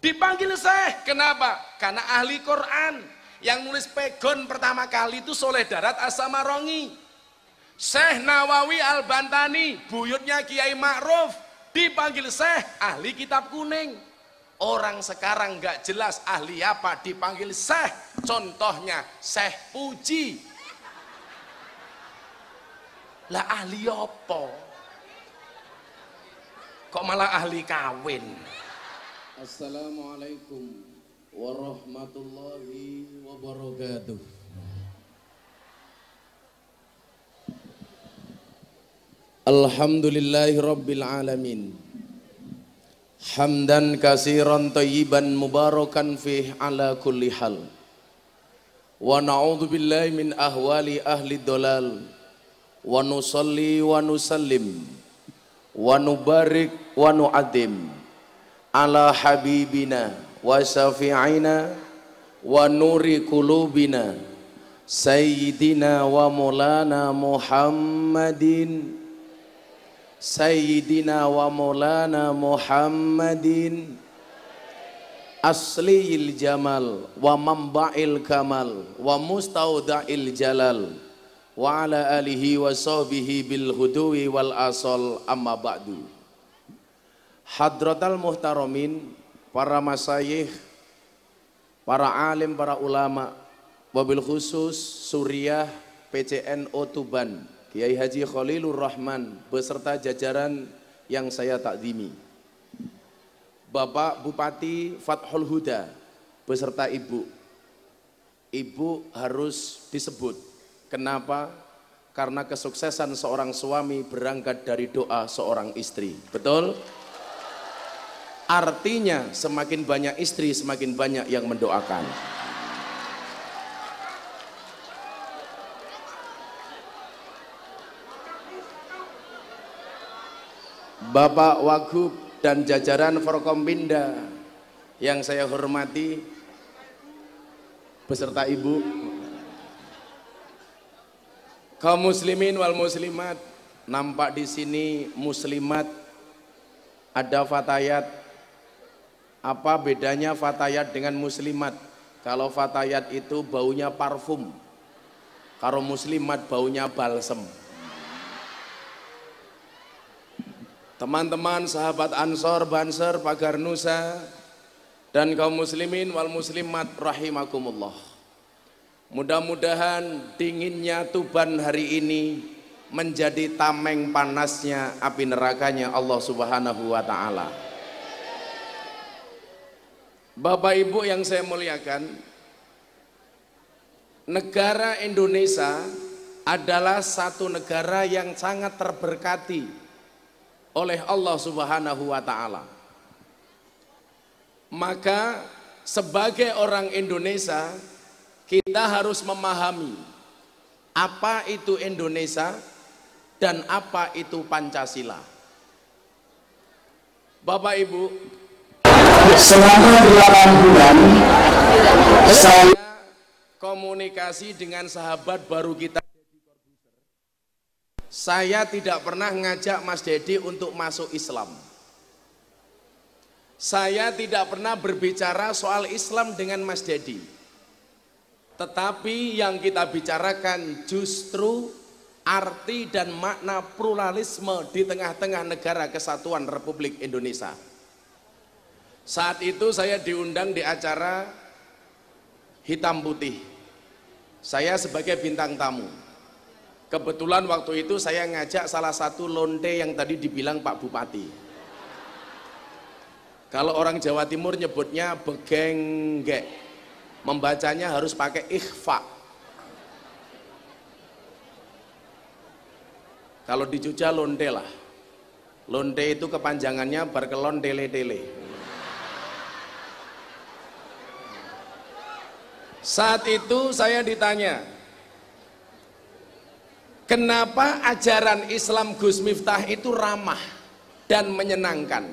Dipanggil Syekh, kenapa? Karena ahli Quran. Yang nulis pegon pertama kali itu Soleh Darat As-Samarongi. Syekh Nawawi Al-Bantani, buyutnya Kiai Ma'ruf, dipanggil Syekh, ahli kitab kuning. Orang sekarang nggak jelas ahli apa, dipanggil Syekh. Contohnya Syekh Puji. Lah ahli apa? Kok malah ahli kawin? Assalamualaikum warahmatullahi wabarakatuh. Alhamdulillahi rabbil alamin. Hamdan katsiran thayyiban mubarakan fih ala kulli hal. Wa na'udzu billahi min ahwali ahli dhalal. Wa nusalli wa nusallim wa nubarik wa nu'adzim ala habibina wa syafi'ina wa nuri qulubina sayyidina wa maulana Muhammadin sayyidina wa maulana Muhammadin asliyil jamal wa mamba'il kamal wa mustauda'il jalal wa ala alihi wa sahbihi bil huduwi wal asal amma ba'du. Hadratal muhtaramin, para masyayikh, para alim, para ulama, wabil khusus Suriah PCNO Tuban, Kiai Haji Khalilur Rahman beserta jajaran yang saya takzimi, Bapak Bupati Fathul Huda beserta Ibu. Ibu harus disebut. Kenapa? Karena kesuksesan seorang suami berangkat dari doa seorang istri. Betul? Artinya semakin banyak istri, semakin banyak yang mendoakan. Bapak Wagub dan jajaran Forkompinda yang saya hormati beserta Ibu, kaum muslimin wal muslimat, nampak di sini muslimat, ada fatayat. Apa bedanya fatayat dengan muslimat? Kalau fatayat itu baunya parfum, kalau muslimat baunya balsem. Teman-teman sahabat Ansor, Banser, Pagar Nusa, dan kaum muslimin wal muslimat rahimakumullah. Mudah-mudahan dinginnya Tuban hari ini menjadi tameng panasnya api nerakanya Allah Subhanahu wa Ta'ala. Bapak Ibu yang saya muliakan, negara Indonesia adalah satu negara yang sangat terberkati oleh Allah Subhanahu wa Ta'ala. Maka sebagai orang Indonesia, kita harus memahami apa itu Indonesia dan apa itu Pancasila. Bapak Ibu, selama 8 bulan saya komunikasi dengan sahabat baru kita. Saya tidak pernah ngajak Mas Dedi untuk masuk Islam. Saya tidak pernah berbicara soal Islam dengan Mas Dedi. Tetapi yang kita bicarakan justru arti dan makna pluralisme di tengah-tengah negara kesatuan Republik Indonesia. Saat itu saya diundang di acara Hitam Putih. Saya sebagai bintang tamu. Kebetulan waktu itu saya ngajak salah satu lonte yang tadi dibilang Pak Bupati. Kalau orang Jawa Timur nyebutnya begenggek, membacanya harus pakai ikhfa. Kalau di Jogja lonte lah. Lonte itu kepanjangannya berkelon tele-tele. Saat itu saya ditanya, kenapa ajaran Islam Gus Miftah itu ramah dan menyenangkan?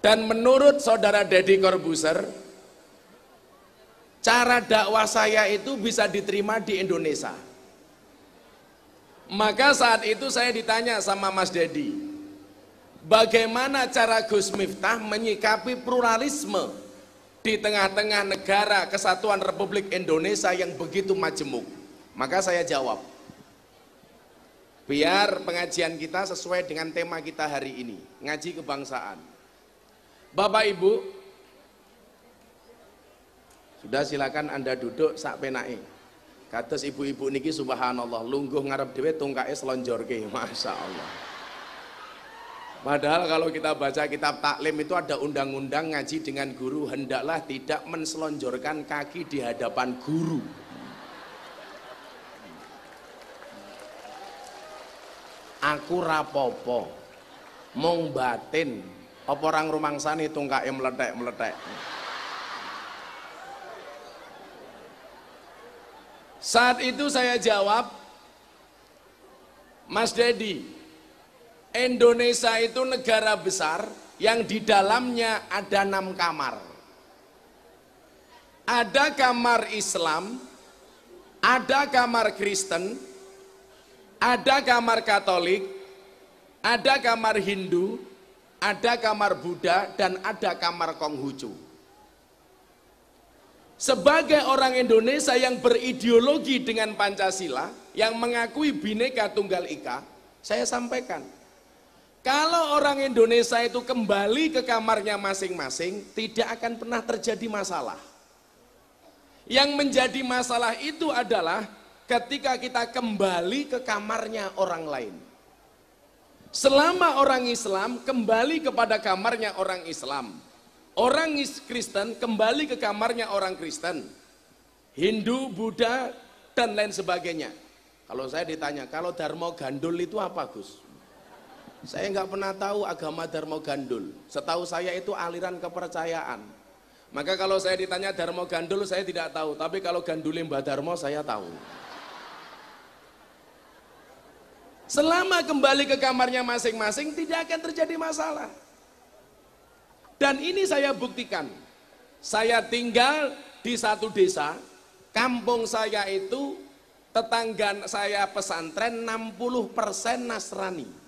Dan menurut saudara Deddy Corbuzier, cara dakwah saya itu bisa diterima di Indonesia. Maka saat itu saya ditanya sama Mas Deddy, bagaimana cara Gus Miftah menyikapi pluralisme di tengah-tengah negara kesatuan Republik Indonesia yang begitu majemuk. Maka saya jawab, biar pengajian kita sesuai dengan tema kita hari ini, ngaji kebangsaan. Bapak Ibu, sudah silakan Anda duduk sak penake. Kados ibu-ibu niki subhanallah lungguh ngarep dhewe tungkae slonjorke, Masya Allah. Padahal kalau kita baca kitab taklim itu ada undang-undang ngaji dengan guru hendaklah tidak menselonjorkan kaki di hadapan guru. Aku rapopo mung batin apa orang rumangsane tungkae meletek-meletek. Saat itu saya jawab, Mas Dedi, Indonesia itu negara besar yang di dalamnya ada 6 kamar. Ada kamar Islam, ada kamar Kristen, ada kamar Katolik, ada kamar Hindu, ada kamar Buddha, dan ada kamar Konghucu. Sebagai orang Indonesia yang berideologi dengan Pancasila, yang mengakui Bhinneka Tunggal Ika, saya sampaikan, kalau orang Indonesia itu kembali ke kamarnya masing-masing, tidak akan pernah terjadi masalah. Yang menjadi masalah itu adalah ketika kita kembali ke kamarnya orang lain. Selama orang Islam kembali kepada kamarnya orang Islam, orang Kristen kembali ke kamarnya orang Kristen, Hindu, Buddha, dan lain sebagainya. Kalau saya ditanya, kalau Dharma Gandul itu apa, Gus? Saya nggak pernah tahu agama Dharma Gandul. Setahu saya itu aliran kepercayaan. Maka kalau saya ditanya Dharma Gandul, saya tidak tahu. Tapi kalau Gandule Mbah Dharma, saya tahu. Selama kembali ke kamarnya masing-masing, tidak akan terjadi masalah. Dan ini saya buktikan. Saya tinggal di satu desa, kampung saya itu tetangga saya pesantren 60% Nasrani.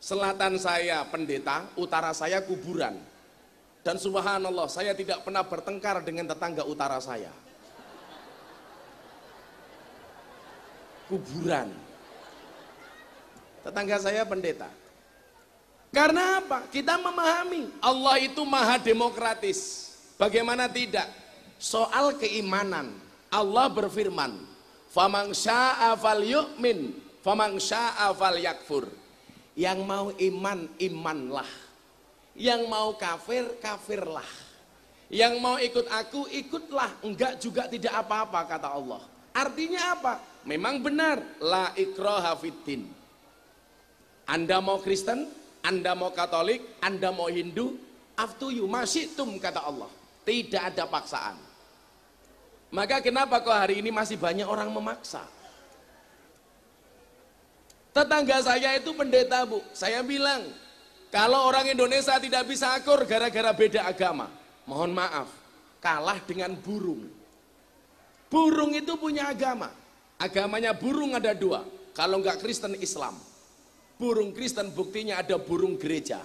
Selatan saya pendeta, utara saya kuburan. Dan subhanallah, saya tidak pernah bertengkar dengan tetangga utara saya. Kuburan. Tetangga saya pendeta. Karena apa? Kita memahami Allah itu maha demokratis. Bagaimana tidak? Soal keimanan, Allah berfirman, "Faman syaa'a falyu'min, faman syaa'a falyakfur." Yang mau iman, imanlah. Yang mau kafir, kafirlah. Yang mau ikut aku, ikutlah. Enggak juga tidak apa-apa, kata Allah. Artinya apa? Memang benar, la ikraha fiddin. Anda mau Kristen, Anda mau Katolik, Anda mau Hindu, up to you, masyitum, kata Allah. Tidak ada paksaan. Maka kenapa kok hari ini masih banyak orang memaksa? Tetangga saya itu pendeta, Bu. Saya bilang, kalau orang Indonesia tidak bisa akur gara-gara beda agama, mohon maaf, kalah dengan burung. Burung itu punya agama. Agamanya burung ada 2. Kalau enggak Kristen, Islam. Burung Kristen buktinya ada burung gereja.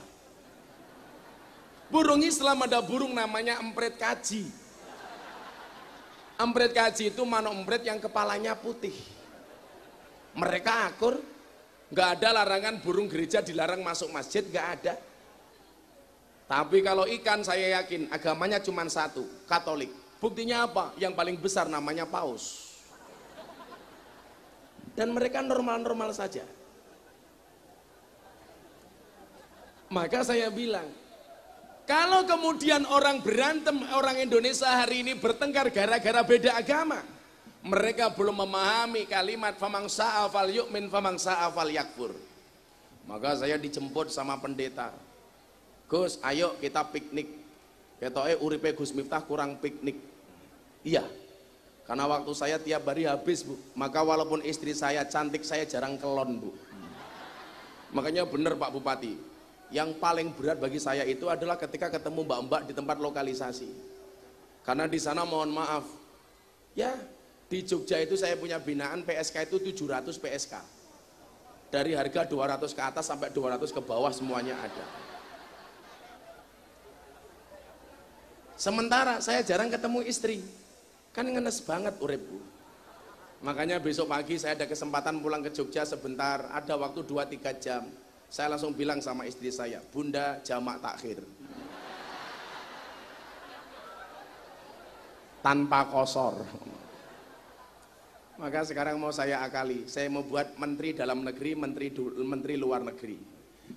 Burung Islam ada burung namanya empret kaji. Empret kaji itu manuk empret yang kepalanya putih. Mereka akur, nggak ada larangan burung gereja dilarang masuk masjid, nggak ada. Tapi kalau ikan saya yakin agamanya cuma 1, Katolik. Buktinya apa? Yang paling besar namanya paus. Dan mereka normal-normal saja. Maka saya bilang, kalau kemudian orang berantem, orang Indonesia hari ini bertengkar gara-gara beda agama, mereka belum memahami kalimat faman syaa'a falyu'min faman syaa'a falyakfur. Maka saya dijemput sama pendeta, Gus, ayo kita piknik. Ketoke uripe Gus Miftah kurang piknik. Iya, karena waktu saya tiap hari habis, Bu. Maka walaupun istri saya cantik, saya jarang kelon, Bu. Makanya benar Pak Bupati, yang paling berat bagi saya itu adalah ketika ketemu mbak-mbak di tempat lokalisasi. Karena di sana mohon maaf, ya di Jogja itu saya punya binaan PSK itu 700 PSK. Dari harga 200 ke atas sampai 200 ke bawah semuanya ada. Sementara saya jarang ketemu istri, kan ngenes banget urip Bu. Makanya besok pagi saya ada kesempatan pulang ke Jogja sebentar, ada waktu 2-3 jam. Saya langsung bilang sama istri saya, Bunda jamak takhir. Tanpa kosor. Maka sekarang mau saya akali, saya mau buat menteri dalam negeri, menteri luar negeri.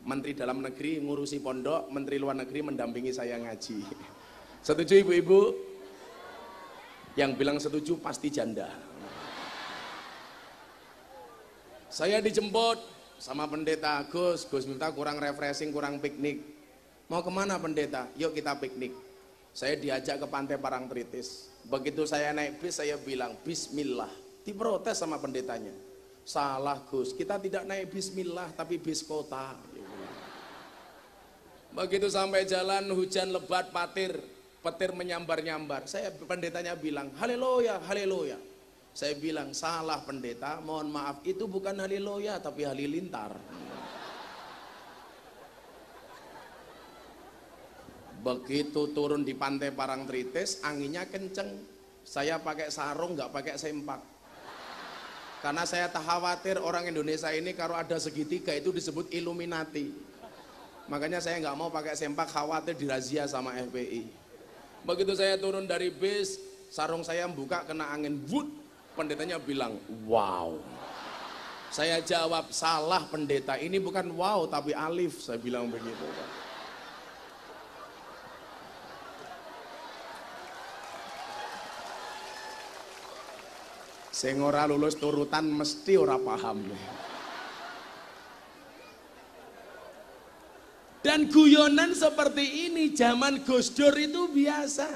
Menteri dalam negeri ngurusi pondok, menteri luar negeri mendampingi saya ngaji. Setuju ibu-ibu? Yang bilang setuju pasti janda. Saya dijemput sama pendeta, Gus Miftah kurang refreshing, kurang piknik. Mau kemana pendeta? Yuk kita piknik. Saya diajak ke Pantai Parangtritis. Begitu saya naik bis, saya bilang Bismillah. Diprotes sama pendetanya. Salah Gus, kita tidak naik Bismillah tapi bis kota. Begitu sampai jalan hujan lebat petir menyambar-nyambar. Saya pendetanya bilang haleluya, haleluya. Saya bilang salah pendeta, mohon maaf itu bukan haleluya tapi halilintar. Begitu turun di Pantai Parangtritis, anginnya kenceng. Saya pakai sarung, nggak pakai sempak. Karena saya tak khawatir orang Indonesia ini kalau ada segitiga itu disebut Illuminati. Makanya saya nggak mau pakai sempak, khawatir dirazia sama FPI. Begitu saya turun dari bis, sarung saya buka kena angin, wut. Pendetanya bilang, wow. Saya jawab, salah pendeta, ini bukan wow tapi alif. Saya bilang begitu. Sing ora lulus turutan mesti ora paham. Dan guyonan seperti ini zaman Gus Dur itu biasa.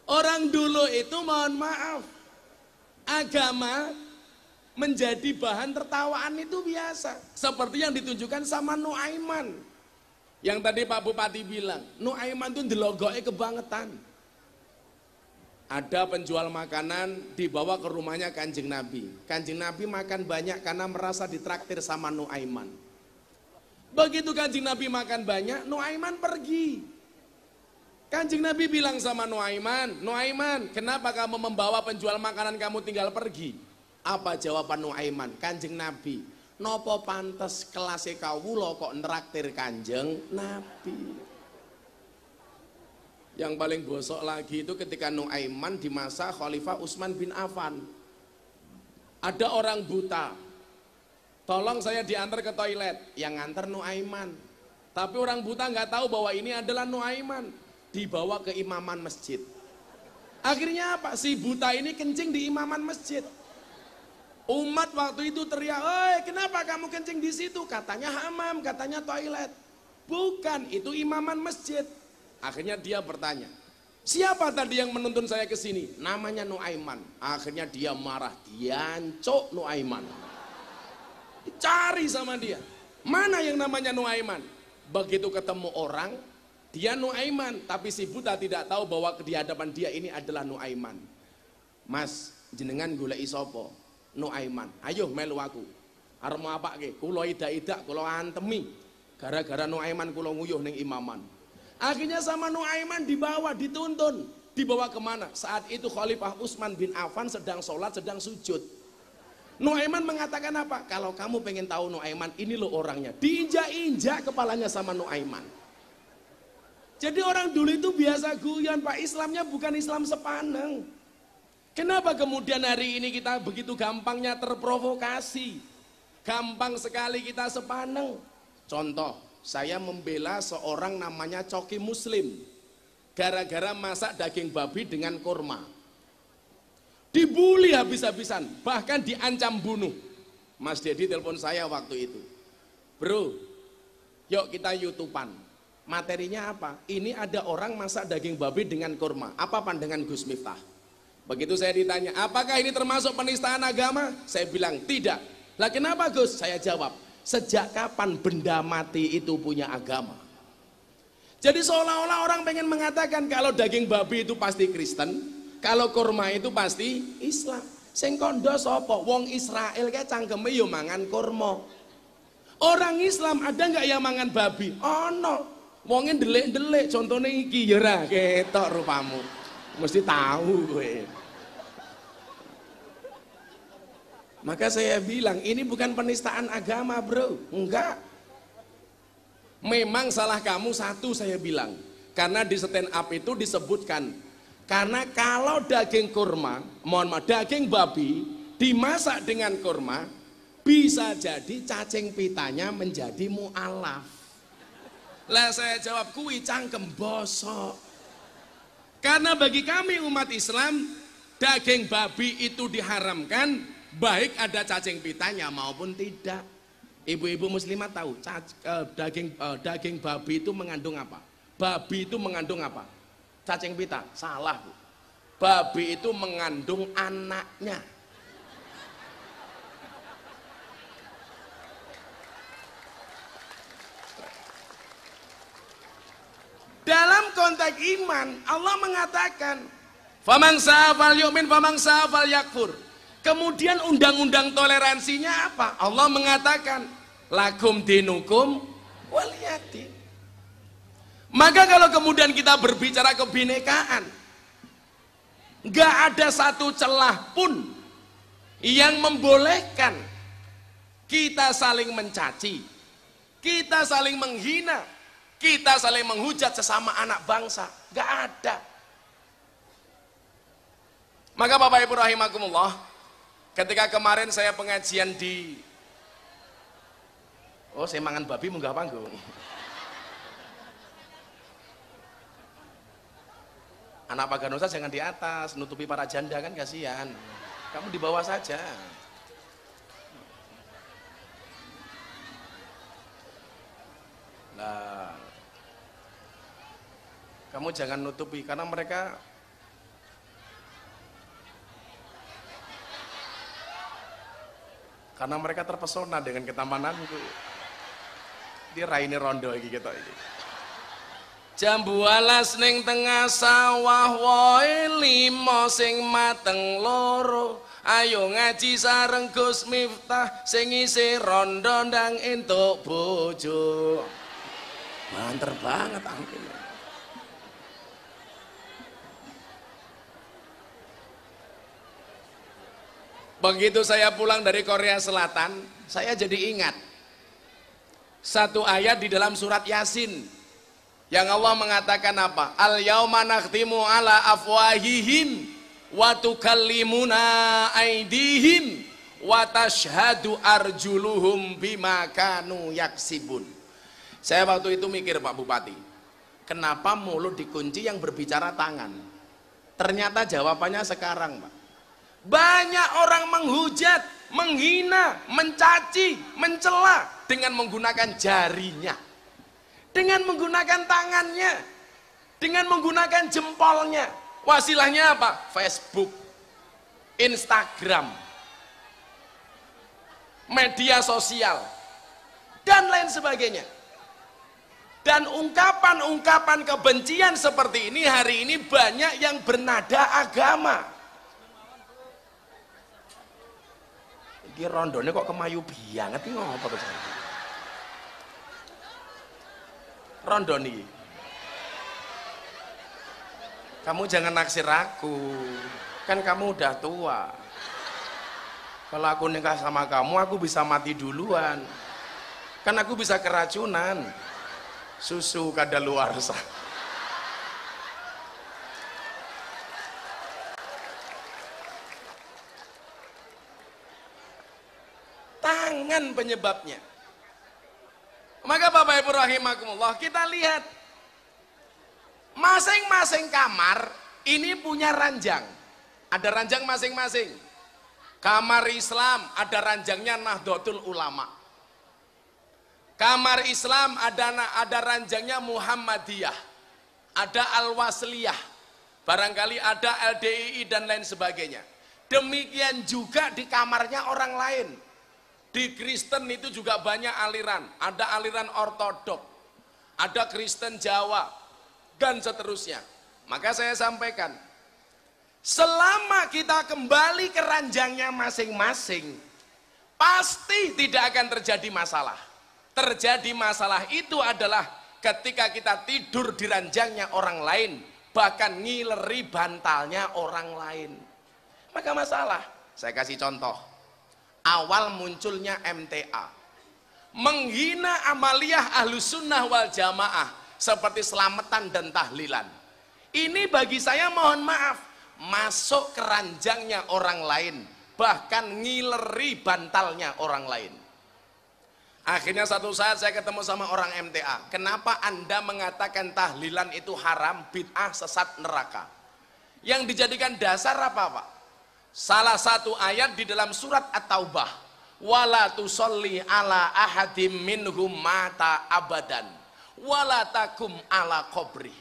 Orang dulu itu mohon maaf, agama menjadi bahan tertawaan itu biasa. Seperti yang ditunjukkan sama Nuaiman. Yang tadi Pak Bupati bilang, Nuaiman itu ndelogoknya kebangetan. Ada penjual makanan dibawa ke rumahnya Kanjeng Nabi. Kanjeng Nabi makan banyak karena merasa ditraktir sama Nuaiman. Begitu Kanjeng Nabi makan banyak, Nuaiman pergi. Kanjeng Nabi bilang sama Nuaiman, Nuaiman, kenapa kamu membawa penjual makanan kamu tinggal pergi? Apa jawaban Nuaiman? Kanjeng Nabi, nopo pantes kelasé kawula kok nraktir Kanjeng Nabi. Yang paling bosok lagi itu ketika Nuaiman di masa Khalifah Utsman bin Affan. Ada orang buta. Tolong saya diantar ke toilet, yang nganter Nuaiman. Tapi orang buta nggak tahu bahwa ini adalah Nuaiman. Dibawa ke imaman masjid. Akhirnya apa? Si buta ini kencing di imaman masjid. Umat waktu itu teriak, "Oi, kenapa kamu kencing di situ?" Katanya hamam, katanya toilet. Bukan, itu imaman masjid. Akhirnya dia bertanya, siapa tadi yang menuntun saya ke sini? Namanya Nuaiman. Akhirnya dia marah, diancok Nuaiman. Cari sama dia, mana yang namanya Nuaiman? Begitu ketemu orang, dia Nuaiman, tapi si buta tidak tahu bahwa di hadapan dia ini adalah Nuaiman. Mas, jenengan goleki sapa? Nuaiman. Ayo melu aku. Arep mau apake? Kula idak-idak, kula antemi. Gara-gara Nuaiman kula nguyuh ning imaman. Akhirnya sama Nuaiman dibawa, dituntun. Dibawa kemana? Saat itu Khalifah Utsman bin Affan sedang sholat, sedang sujud. Nuaiman mengatakan apa? Kalau kamu pengen tahu Nuaiman, ini loh orangnya. Diinjak-injak kepalanya sama Nuaiman. Jadi orang dulu itu biasa guyon, Pak. Islamnya bukan Islam sepaneng. Kenapa kemudian hari ini kita begitu gampangnya terprovokasi? Gampang sekali kita sepaneng. Contoh, saya membela seorang namanya Coki Muslim. Gara-gara masak daging babi dengan kurma. Dibully habis-habisan, bahkan diancam bunuh. Mas Dedi telepon saya waktu itu. Bro, yuk kita YouTubean. Materinya apa? Ini ada orang masak daging babi dengan kurma. Apa pandangan Gus Miftah? Begitu saya ditanya, apakah ini termasuk penistaan agama? Saya bilang tidak. Lah kenapa Gus? Saya jawab, sejak kapan benda mati itu punya agama? Jadi seolah-olah orang pengen mengatakan kalau daging babi itu pasti Kristen, kalau kurma itu pasti Islam. Sing kondo sapa? Wong Israel kae cangkeme yo mangan kurma. Orang Islam ada nggak yang mangan babi? Ono. Wongin delik-delik, contohnya iki ya ra ketok rupamu. Mesti tahu gue. Maka saya bilang ini bukan penistaan agama, bro. Enggak. Memang salah kamu satu, saya bilang. Karena di stand up itu disebutkan, karena kalau daging kurma, mohon maaf, daging babi dimasak dengan kurma, bisa jadi cacing pitanya menjadi mu'alaf. Lah saya jawab, kuwi cangkem bosok. Karena bagi kami umat Islam, daging babi itu diharamkan, baik ada cacing pitanya maupun tidak. Ibu-ibu muslimat tahu daging babi itu mengandung apa? Babi itu mengandung apa? Cacing pita? Salah, Bu. Babi itu mengandung anaknya. Dalam konteks iman, Allah mengatakan, "Faman sa'afal yu'min, faman sa'afal yakfur." Kemudian undang-undang toleransinya apa? Allah mengatakan, "Lakum dinukum waliyadin." Maka kalau kemudian kita berbicara kebinekaan, nggak ada satu celah pun yang membolehkan kita saling mencaci, kita saling menghina, kita saling menghujat sesama anak bangsa. Nggak ada. Maka Bapak Ibu rahimakumullah, ketika kemarin saya pengajian di saya mangan babi munggah panggung. Anak Paganosa jangan di atas, nutupi para janda kan kasihan. Kamu di bawah saja. Nah, kamu jangan nutupi karena mereka terpesona dengan ketampananku. Dia raine rondo iki ketok iki. Jambu alas ning tengah sawah wae limo sing mateng loro. Ayo ngaji sareng Gus Miftah sing isih rondo ndang entuk bojo. Banter banget ampun. Begitu saya pulang dari Korea Selatan, saya jadi ingat satu ayat di dalam surat Yasin yang Allah mengatakan apa? Al yauma nakhtimu ala afwahihim wa tukallimuna aydihim wa tashhadu arjuluhum bima kanu yaksibun. Saya waktu itu mikir, Pak Bupati, kenapa mulut dikunci yang berbicara tangan? Ternyata jawabannya sekarang, Pak. Banyak orang menghujat, menghina, mencaci, mencela dengan menggunakan jarinya, dengan menggunakan tangannya, dengan menggunakan jempolnya. Wasilahnya apa? Facebook, Instagram, media sosial, dan lain sebagainya. Dan ungkapan-ungkapan kebencian seperti ini hari ini banyak yang bernada agama. Iki rondone kok kemayu banget iki ngopo to? Rondo nih. Kamu jangan naksir aku. Kan kamu udah tua. Kalau aku nikah sama kamu, aku bisa mati duluan. Kan aku bisa keracunan. Susu kadaluarsa. Tangan penyebabnya. Maka Bapak Ibu rahimakumullah, kita lihat masing-masing kamar ini punya ranjang. Ada ranjang masing-masing. Kamar Islam ada ranjangnya Nahdlatul Ulama. Kamar Islam ada ranjangnya Muhammadiyah. Ada Al-Wasliyah. Barangkali ada LDII dan lain sebagainya. Demikian juga di kamarnya orang lain. Di Kristen itu juga banyak aliran, ada aliran ortodok, ada Kristen Jawa, dan seterusnya. Maka saya sampaikan, selama kita kembali ke ranjangnya masing-masing, pasti tidak akan terjadi masalah. terjadi masalah itu adalah ketika kita tidur di ranjangnya orang lain, bahkan ngileri bantalnya orang lain. Maka masalah, saya kasih contoh. Awal munculnya MTA, menghina amaliyah Ahlus Sunnah wal Jamaah seperti selamatan dan tahlilan. Ini bagi saya mohon maaf, masuk ke ranjangnya orang lain, bahkan ngileri bantalnya orang lain. Akhirnya satu saat saya ketemu sama orang MTA. Kenapa Anda mengatakan tahlilan itu haram, bid'ah, sesat, neraka? Yang dijadikan dasar apa Pak? Salah satu ayat di dalam surat At-Taubah. Wala tusolli ala ahadim minhum mata abadan. Wala takum ala qabri.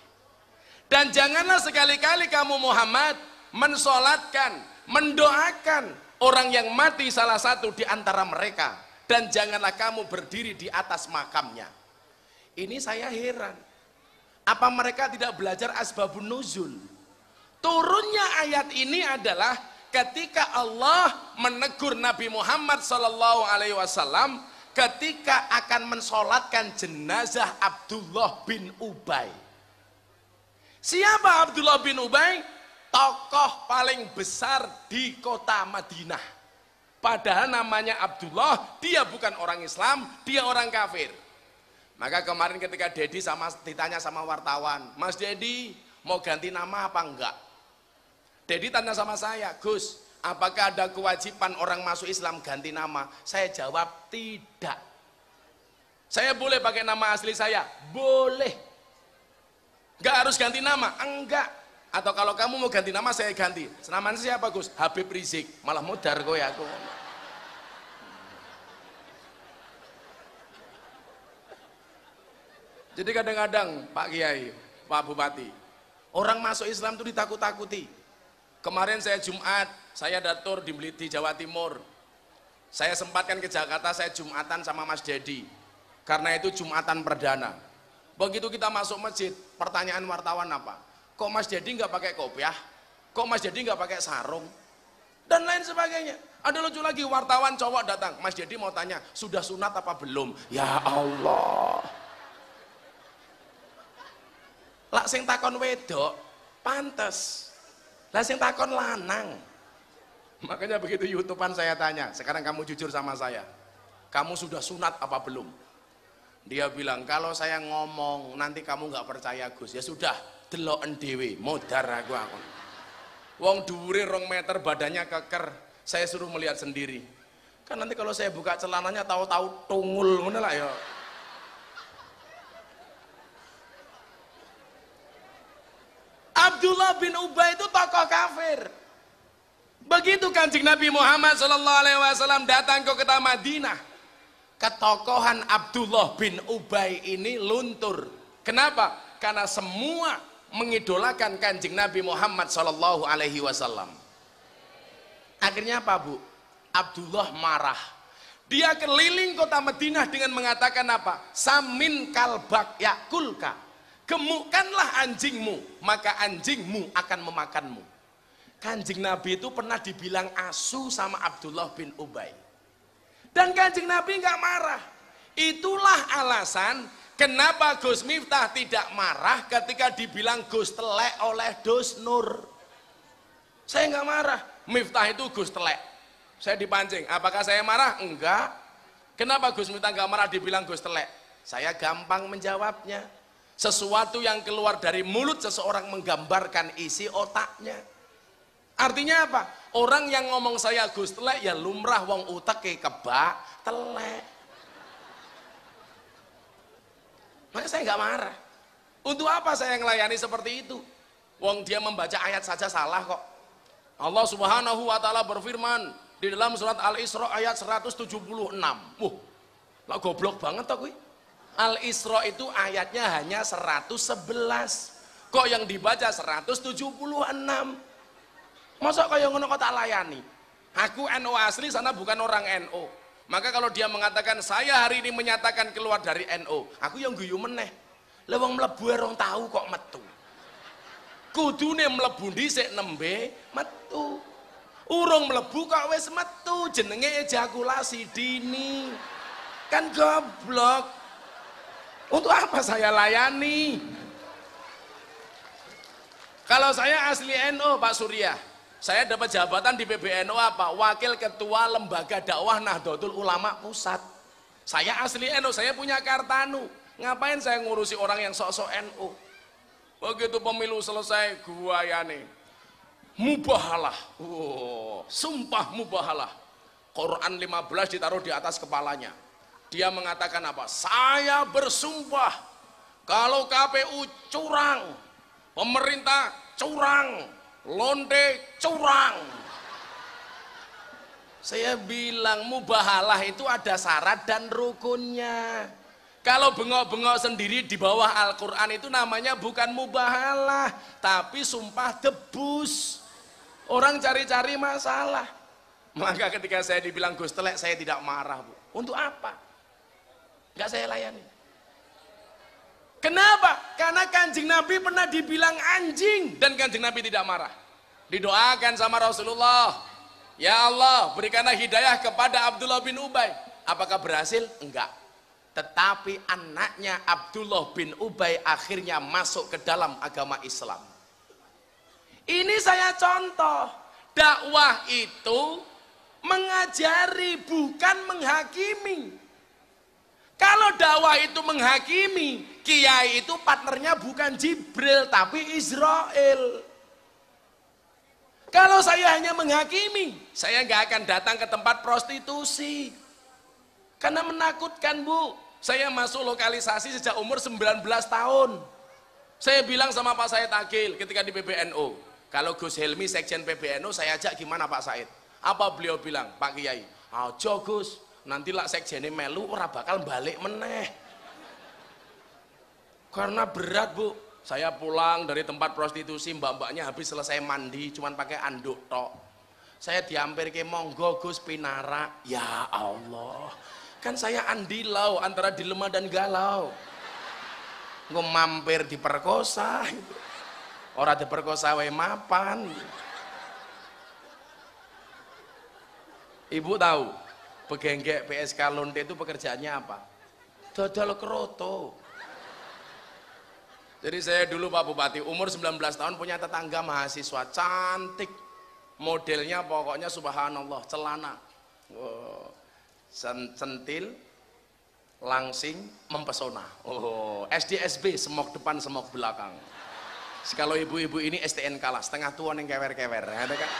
Dan janganlah sekali-kali kamu Muhammad mensolatkan, mendoakan orang yang mati salah satu di antara mereka. Dan janganlah kamu berdiri di atas makamnya. Ini saya heran. Apa mereka tidak belajar asbabun nuzul? Turunnya ayat ini adalah ketika Allah menegur Nabi Muhammad SAW ketika akan mensolatkan jenazah Abdullah bin Ubay. Siapa Abdullah bin Ubay? Tokoh paling besar di kota Madinah. Padahal namanya Abdullah, dia bukan orang Islam, dia orang kafir. Maka kemarin ketika Dedi ditanya sama wartawan, Mas Dedi mau ganti nama apa enggak? Dedi tanya sama saya, Gus, apakah ada kewajiban orang masuk Islam ganti nama? Saya jawab tidak. Saya boleh pakai nama asli saya? Boleh. Enggak harus ganti nama? Enggak. Atau kalau kamu mau ganti nama saya ganti. Namanya siapa Gus? Habib Rizik. Malah mudar kok ya aku. Jadi kadang-kadang Pak Kiai, Pak Bupati, orang masuk Islam itu ditakut-takuti. Kemarin saya Jumat, saya datur di Jawa Timur. Saya sempatkan ke Jakarta, saya Jumatan sama Mas Dedi. Karena itu Jumatan perdana. Begitu kita masuk masjid, pertanyaan wartawan apa? Kok Mas Dedi nggak pakai kopiah? Kok Mas Dedi nggak pakai sarung? Dan lain sebagainya. Ada lucu lagi, wartawan cowok datang, Mas Dedi mau tanya, sudah sunat apa belum? Ya Allah. Lah sing takon wedok, pantes. Lah sing takon lanang. Makanya begitu YouTubean saya tanya, sekarang kamu jujur sama saya, kamu sudah sunat apa belum? Dia bilang, kalau saya ngomong nanti kamu nggak percaya Gus. Ya sudah, deloken dhewe, modar aku. Wong dhuwure 2 meter, badannya keker, saya suruh melihat sendiri. Kan nanti kalau saya buka celananya tahu-tahu tungul ngono lah ya. Abdullah bin Ubay itu tokoh kafir. Begitu Kanjeng Nabi Muhammad SAW datang ke kota Madinah, ketokohan Abdullah bin Ubay ini luntur. Kenapa? Karena semua mengidolakan Kanjeng Nabi Muhammad SAW. Akhirnya apa Bu? Abdullah marah. Dia keliling kota Madinah dengan mengatakan apa? Samin kalbak yakulka. Gemukkanlah anjingmu, maka anjingmu akan memakanmu. Kanjeng Nabi itu pernah dibilang asu sama Abdullah bin Ubay. Dan Kanjeng Nabi nggak marah. Itulah alasan kenapa Gus Miftah tidak marah ketika dibilang Gus Telek oleh Dus Nur. Saya nggak marah. Miftah itu Gus Telek. Saya dipancing. Apakah saya marah? Enggak. Kenapa Gus Miftah nggak marah dibilang Gus Telek? Saya gampang menjawabnya. Sesuatu yang keluar dari mulut seseorang menggambarkan isi otaknya. Artinya apa? Orang yang ngomong saya Gus Telek ya lumrah wong uteke kebak telek. Maka saya nggak marah. Untuk apa saya ngelayani seperti itu? Wong dia membaca ayat saja salah kok. Allah Subhanahu wa taala berfirman di dalam surat Al-Isra ayat 176. Lah goblok banget toh kuwi. Al-Isra itu ayatnya hanya 111. Kok yang dibaca 176? Masa kayak ngono kok tak layani? Aku NU asli, sana bukan orang NU. Maka kalau dia mengatakan saya hari ini menyatakan keluar dari NU, aku yang guyu meneh. Lah wong mlebu rong tahu kok metu. Kudune mlebu dhisik nembe metu. Urung mlebu kok wis metu, jenenge ejakulasi dini. Kan goblok. Untuk apa saya layani? Kalau saya asli NU Pak Surya, saya dapat jabatan di PBNU apa? Wakil Ketua Lembaga Dakwah Nahdlatul Ulama Pusat. Saya asli NU, saya punya kartanu. Ngapain saya ngurusi orang yang sok-sok NU? Begitu pemilu selesai, guayane mubahalah. Sumpah mubahalah. Quran 15 ditaruh di atas kepalanya. Dia mengatakan apa? Saya bersumpah kalau KPU curang, pemerintah curang, londe curang. Saya bilang mubahalah itu ada syarat dan rukunnya. Kalau bengok-bengok sendiri di bawah Al-Quran itu namanya bukan mubahalah, tapi sumpah debus. Orang cari-cari masalah. Maka ketika saya dibilang Gus Telek, saya tidak marah, Bu. Untuk apa? Enggak saya layani. Kenapa? Karena Kanjeng Nabi pernah dibilang anjing dan Kanjeng Nabi tidak marah. Didoakan sama Rasulullah, ya Allah berikanlah hidayah kepada Abdullah bin Ubay. Apakah berhasil? Enggak. Tetapi anaknya Abdullah bin Ubay akhirnya masuk ke dalam agama Islam. Ini saya contoh, dakwah itu mengajari bukan menghakimi. Kalau dakwah itu menghakimi, kiai itu partnernya bukan Jibril tapi Israel. Kalau saya hanya menghakimi, saya nggak akan datang ke tempat prostitusi. Karena menakutkan, Bu. Saya masuk lokalisasi sejak umur 19 tahun. Saya bilang sama Pak Said Agil ketika di PBNU, kalau Gus Helmi sekjen PBNU saya ajak gimana Pak Said? Apa beliau bilang? Pak Kiai, aja Gus, nanti lah sekjennya melu ora bakal balik meneh. Karena berat, Bu. Saya pulang dari tempat prostitusi, mbak-mbaknya habis selesai mandi cuman pakai anduk tok. Saya diampir ke monggo Gus pinara. Ya Allah, kan saya andilau antara dilema dan galau. Gue mampir diperkosa, orang diperkosa wae mapan. Ibu tahu pegenggek PSK Lonte itu pekerjaannya apa? Dodol kroto. Jadi saya dulu Pak Bupati umur 19 tahun punya tetangga mahasiswa cantik, modelnya pokoknya subhanallah, celana centil, langsing, mempesona. SD SB, semok depan semok belakang. Kalau ibu-ibu ini STN kalah, setengah tua yang kewer-kewer, ada kan?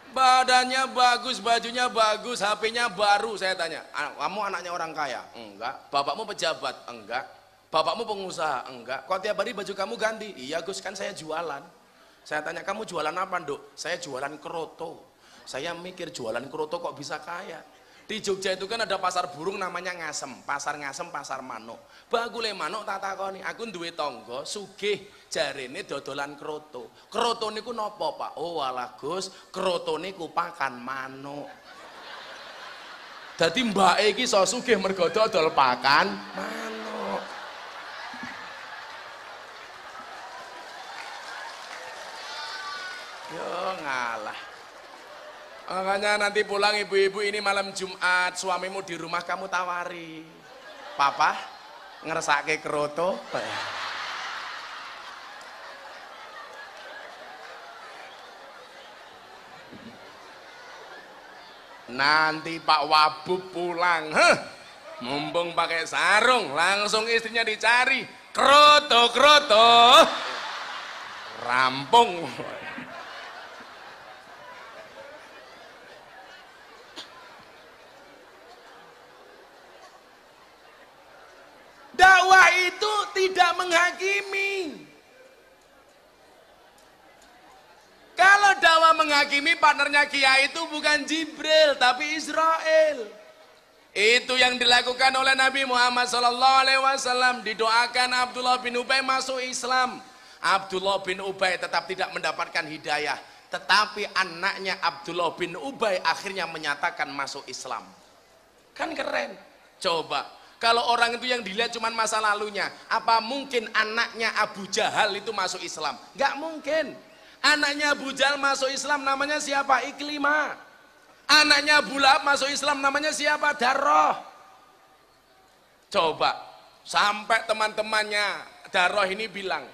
Badannya bagus, bajunya bagus, HP-nya baru. Saya tanya, kamu anaknya orang kaya? Enggak. Bapakmu pejabat? Enggak. Bapakmu pengusaha? Enggak. Kok tiap hari baju kamu ganti? Iya Gus, kan saya jualan. Saya tanya, kamu jualan apa Dok? Saya jualan kroto. Saya mikir jualan kroto kok bisa kaya. Di Jogja itu kan ada pasar burung namanya Ngasem, pasar Ngasem, pasar manuk. Bagule manuk tak takoni, aku duwe tangga sugih jarene dodolan kroto. Kroto niku napa, Pak? Oh walah Gus, kroto niku pakan manuk. Dadi mbake iki iso sugih mergo dodol pakan manuk. Yo ngalah. Makanya nanti pulang ibu-ibu ini malam Jumat, suamimu di rumah kamu tawari, Papa ngersake kroto. Nanti Pak Wabub pulang, mumpung pakai sarung, langsung istrinya dicari, kroto, rampung. Dakwah itu tidak menghakimi. Kalau dakwah menghakimi, partnernya kiai itu bukan Jibril tapi Israel. Itu yang dilakukan oleh Nabi Muhammad SAW. Didoakan Abdullah bin Ubay masuk Islam. Abdullah bin Ubay tetap tidak mendapatkan hidayah, tetapi anaknya Abdullah bin Ubay akhirnya menyatakan masuk Islam. Kan keren. Coba kalau orang itu yang dilihat cuma masa lalunya, apa mungkin anaknya Abu Jahal itu masuk Islam? Nggak mungkin. Anaknya Abu Jahal masuk Islam namanya siapa? Iklimah. Anaknya Abu Lahab masuk Islam namanya siapa? Darroh. Coba, sampai teman-temannya Darroh ini bilang,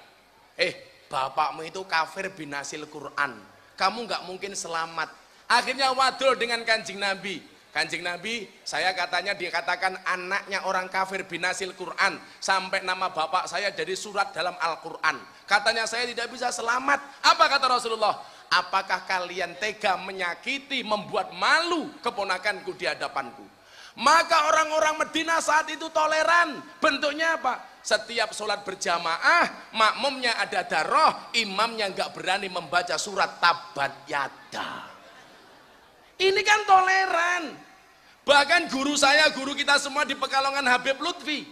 bapakmu itu kafir binasil Quran, kamu nggak mungkin selamat. Akhirnya wadul dengan Kanjeng Nabi. Kanjeng Nabi, saya katanya dikatakan anaknya orang kafir binasil Quran, sampai nama bapak saya dari surat dalam Al-Quran. Katanya saya tidak bisa selamat. Apa kata Rasulullah? Apakah kalian tega menyakiti, membuat malu keponakanku di hadapanku? Maka orang-orang Madinah saat itu toleran. Bentuknya apa? Setiap sholat berjamaah, makmumnya ada Darroh, imamnya nggak berani membaca surat Tabat Yada. Ini kan toleran. Bahkan guru saya, guru kita semua di Pekalongan, Habib Lutfi,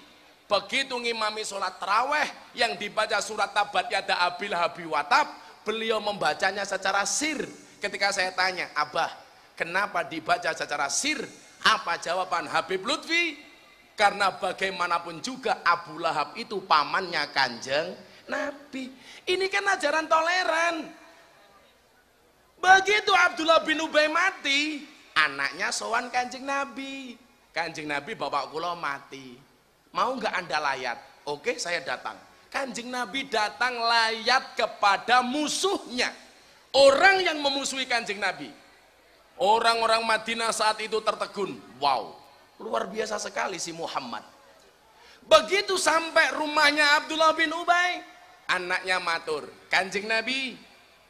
begitu ngimami sholat taraweh yang dibaca surat Tabat Yada Abil Habi Watab, beliau membacanya secara sir. Ketika saya tanya, Abah, kenapa dibaca secara sir? Apa jawaban Habib Lutfi? Karena bagaimanapun juga Abu Lahab itu pamannya Kanjeng Nabi. Ini kan ajaran toleran. Begitu Abdullah bin Ubay mati, anaknya sowan Kanjeng Nabi. Kanjeng Nabi, bapak kula mati, mau nggak Anda layat? Oke, saya datang. Kanjeng Nabi datang layat kepada musuhnya, orang yang memusuhi Kanjeng Nabi. Orang-orang Madinah saat itu tertegun. Wow, luar biasa sekali si Muhammad. Begitu sampai rumahnya Abdullah bin Ubay, anaknya matur, Kanjeng Nabi,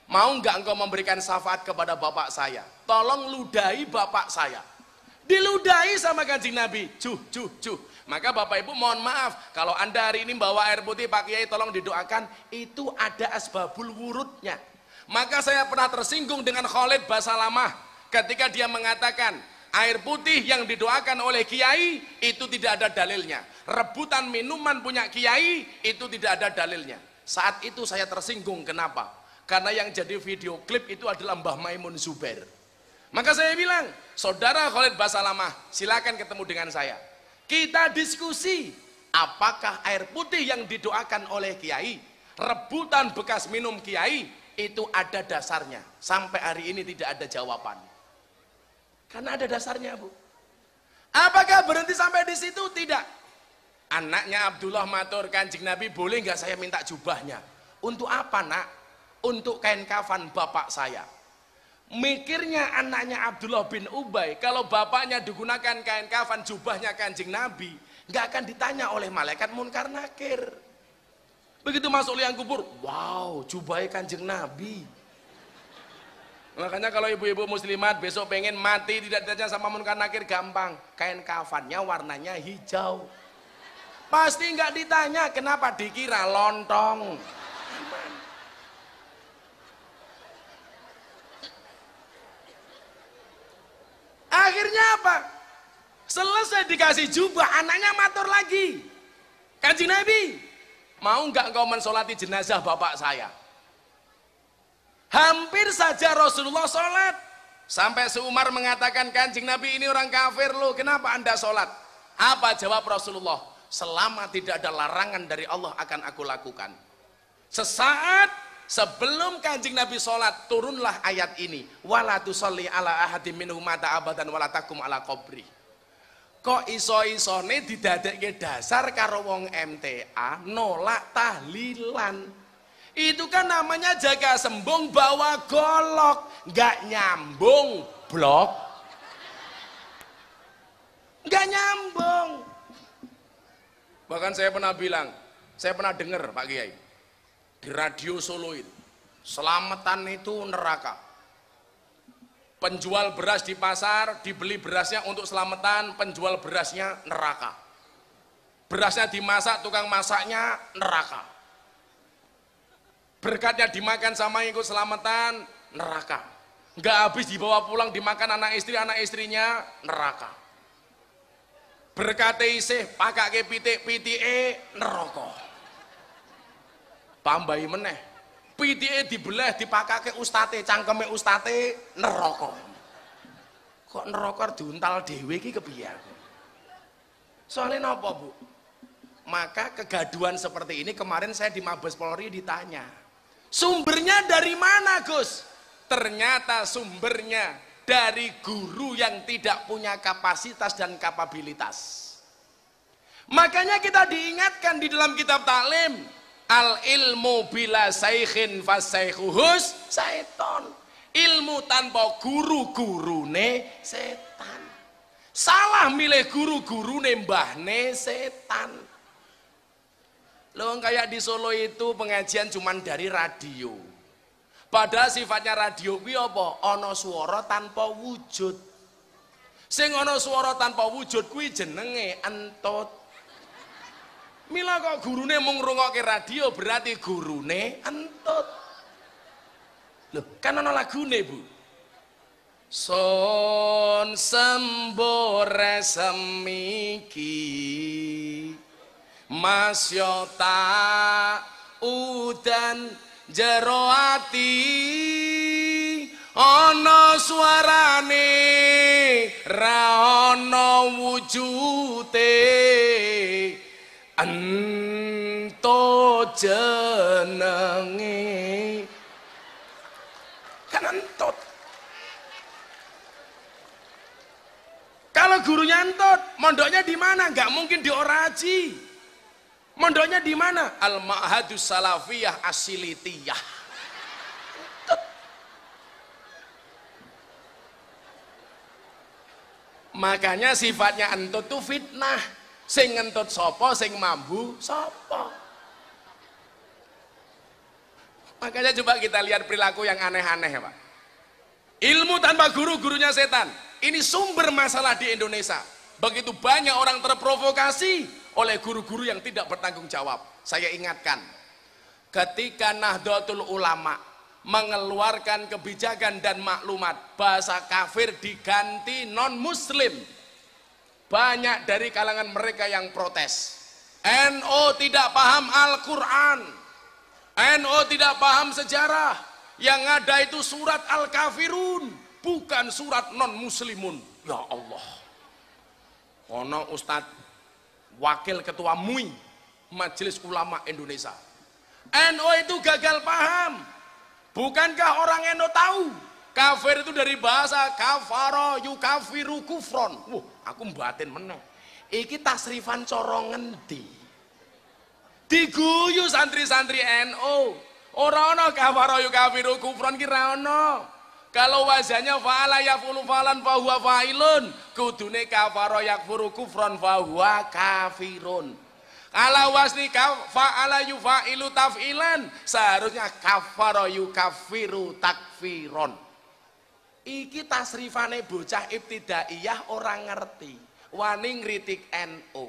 mau nggak engkau memberikan syafaat kepada bapak saya? Tolong ludahi bapak saya. Diludahi sama Kanjeng Nabi. Cuh. Maka bapak ibu mohon maaf, kalau anda hari ini bawa air putih Pak Kiai tolong didoakan, itu ada asbabul wurudnya. Maka saya pernah tersinggung dengan Khalid Basalamah ketika dia mengatakan air putih yang didoakan oleh Kiai itu tidak ada dalilnya. Rebutan minuman punya Kiai itu tidak ada dalilnya. Saat itu saya tersinggung. Kenapa? Karena yang jadi video klip itu adalah Mbah Maimun Zubair. Maka saya bilang, saudara Khalid Basalamah, silakan ketemu dengan saya. Kita diskusi, apakah air putih yang didoakan oleh Kiai, rebutan bekas minum Kiai, itu ada dasarnya. Sampai hari ini tidak ada jawaban. Karena ada dasarnya, Bu. Apakah berhenti sampai di situ? Tidak. Anaknya Abdullah matur, Kanjeng Nabi, boleh nggak saya minta jubahnya? Untuk apa, Nak? Untuk kain kafan bapak saya. Mikirnya anaknya Abdullah bin Ubay, kalau bapaknya digunakan kain kafan jubahnya Kanjeng Nabi, nggak akan ditanya oleh malaikat munkar nakir. Begitu masuk liang kubur, wow, jubahnya Kanjeng Nabi. Makanya kalau ibu-ibu muslimat besok pengen mati tidak ditanya sama munkar nakir, gampang. Kain kafannya warnanya hijau. Pasti nggak ditanya, kenapa? Dikira lontong. Akhirnya apa? Selesai dikasih jubah, anaknya matur lagi. Kanjeng Nabi, mau nggak engkau mensolati jenazah bapak saya? Hampir saja Rasulullah sholat. Sampai Umar mengatakan, Kanjeng Nabi ini orang kafir loh, kenapa anda sholat? Apa jawab Rasulullah? Selama tidak ada larangan dari Allah akan aku lakukan. Sesaat sebelum Kanjeng Nabi sholat, turunlah ayat ini. Wala tusolli ala ahadim minhum mata abadan wala takum ala qabri. Kok iso-isone didadekke dasar karo wong MTA nolak tahlilan. Itu kan namanya jaga sembung bawa golok, nggak nyambung blok, nggak nyambung. Bahkan saya pernah bilang, saya pernah dengar Pak Kiai di radio Solo itu, selamatan itu neraka. Penjual beras di pasar dibeli berasnya untuk selamatan, penjual berasnya neraka. Berasnya dimasak, tukang masaknya neraka. Berkatnya dimakan sama yang ikut selamatan, neraka. Nggak habis dibawa pulang dimakan anak istrinya, neraka. Berkatnya isih pakake pitik-pitike neraka. Tambahi meneh, pitike dibelah dipakake ustate, cangkeme ustate neraka. Kok neraka diuntal dhewe iki kepiye? Soalnya napa, Bu? Maka kegaduhan seperti ini kemarin saya di Mabes Polri ditanya, sumbernya dari mana, Gus? Ternyata sumbernya dari guru yang tidak punya kapasitas dan kapabilitas. Makanya kita diingatkan di dalam kitab taklim, al ilmu bila saikhin fasaikhuhus syaiton. Ilmu tanpa guru-gurune setan. Salah milih guru-gurune mbahne setan. Loh, kayak di Solo itu pengajian cuman dari radio. Padahal sifatnya radio kuwi apa? Ana swara tanpa wujud. Sing ana swara tanpa wujud kuwi jenenge entut. Mila kok gurune mung ngrungokke radio berarti gurune entut. Loh, kan ana lagune, Bu. Son sembore semiki masyota udan jero ati ana suarane ra ana wujute ento jenenge kan entut. Kalau gurunya entut, mondoknya di mana? Nggak mungkin di Oraji. Mondoknya di mana? Al-Ma'hadus Salafiyah Asilitiyah. Makanya sifatnya entut itu fitnah. Sing entut sopo, sing mambu sopo. Makanya coba kita lihat perilaku yang aneh-aneh, Pak. Ilmu tanpa guru, gurunya setan. Ini sumber masalah di Indonesia. Begitu banyak orang terprovokasi oleh guru-guru yang tidak bertanggung jawab. Saya ingatkan, ketika Nahdlatul Ulama mengeluarkan kebijakan dan maklumat bahasa kafir diganti non-muslim, banyak dari kalangan mereka yang protes. NU tidak paham Al-Quran, NU tidak paham sejarah, yang ada itu surat Al-Kafirun, bukan surat non-muslimun. Ya Allah, ono Ustadz Wakil Ketua MUI Majelis Ulama Indonesia, NU itu gagal paham. Bukankah orang NU tahu kafir itu dari bahasa kafaro yukafiru kufron? Aku mbatin meneh, iki tasrifan corong ngendi? Diguyu santri-santri NU. Ora ana kafaro yukafiru kufron ki ra ana. Kalau wazannya fa'ala yafulu falan fahuwa fa'ilun, kudune kafaro yakfuru kufron fahuwa kafirun. Kalau wasni fa'ala yufa'ilu taf'ilan, seharusnya kafaro yukafiru takfiron. Iki tasrifane bocah ibtidaiyah orang ngerti, wani ngritik NU.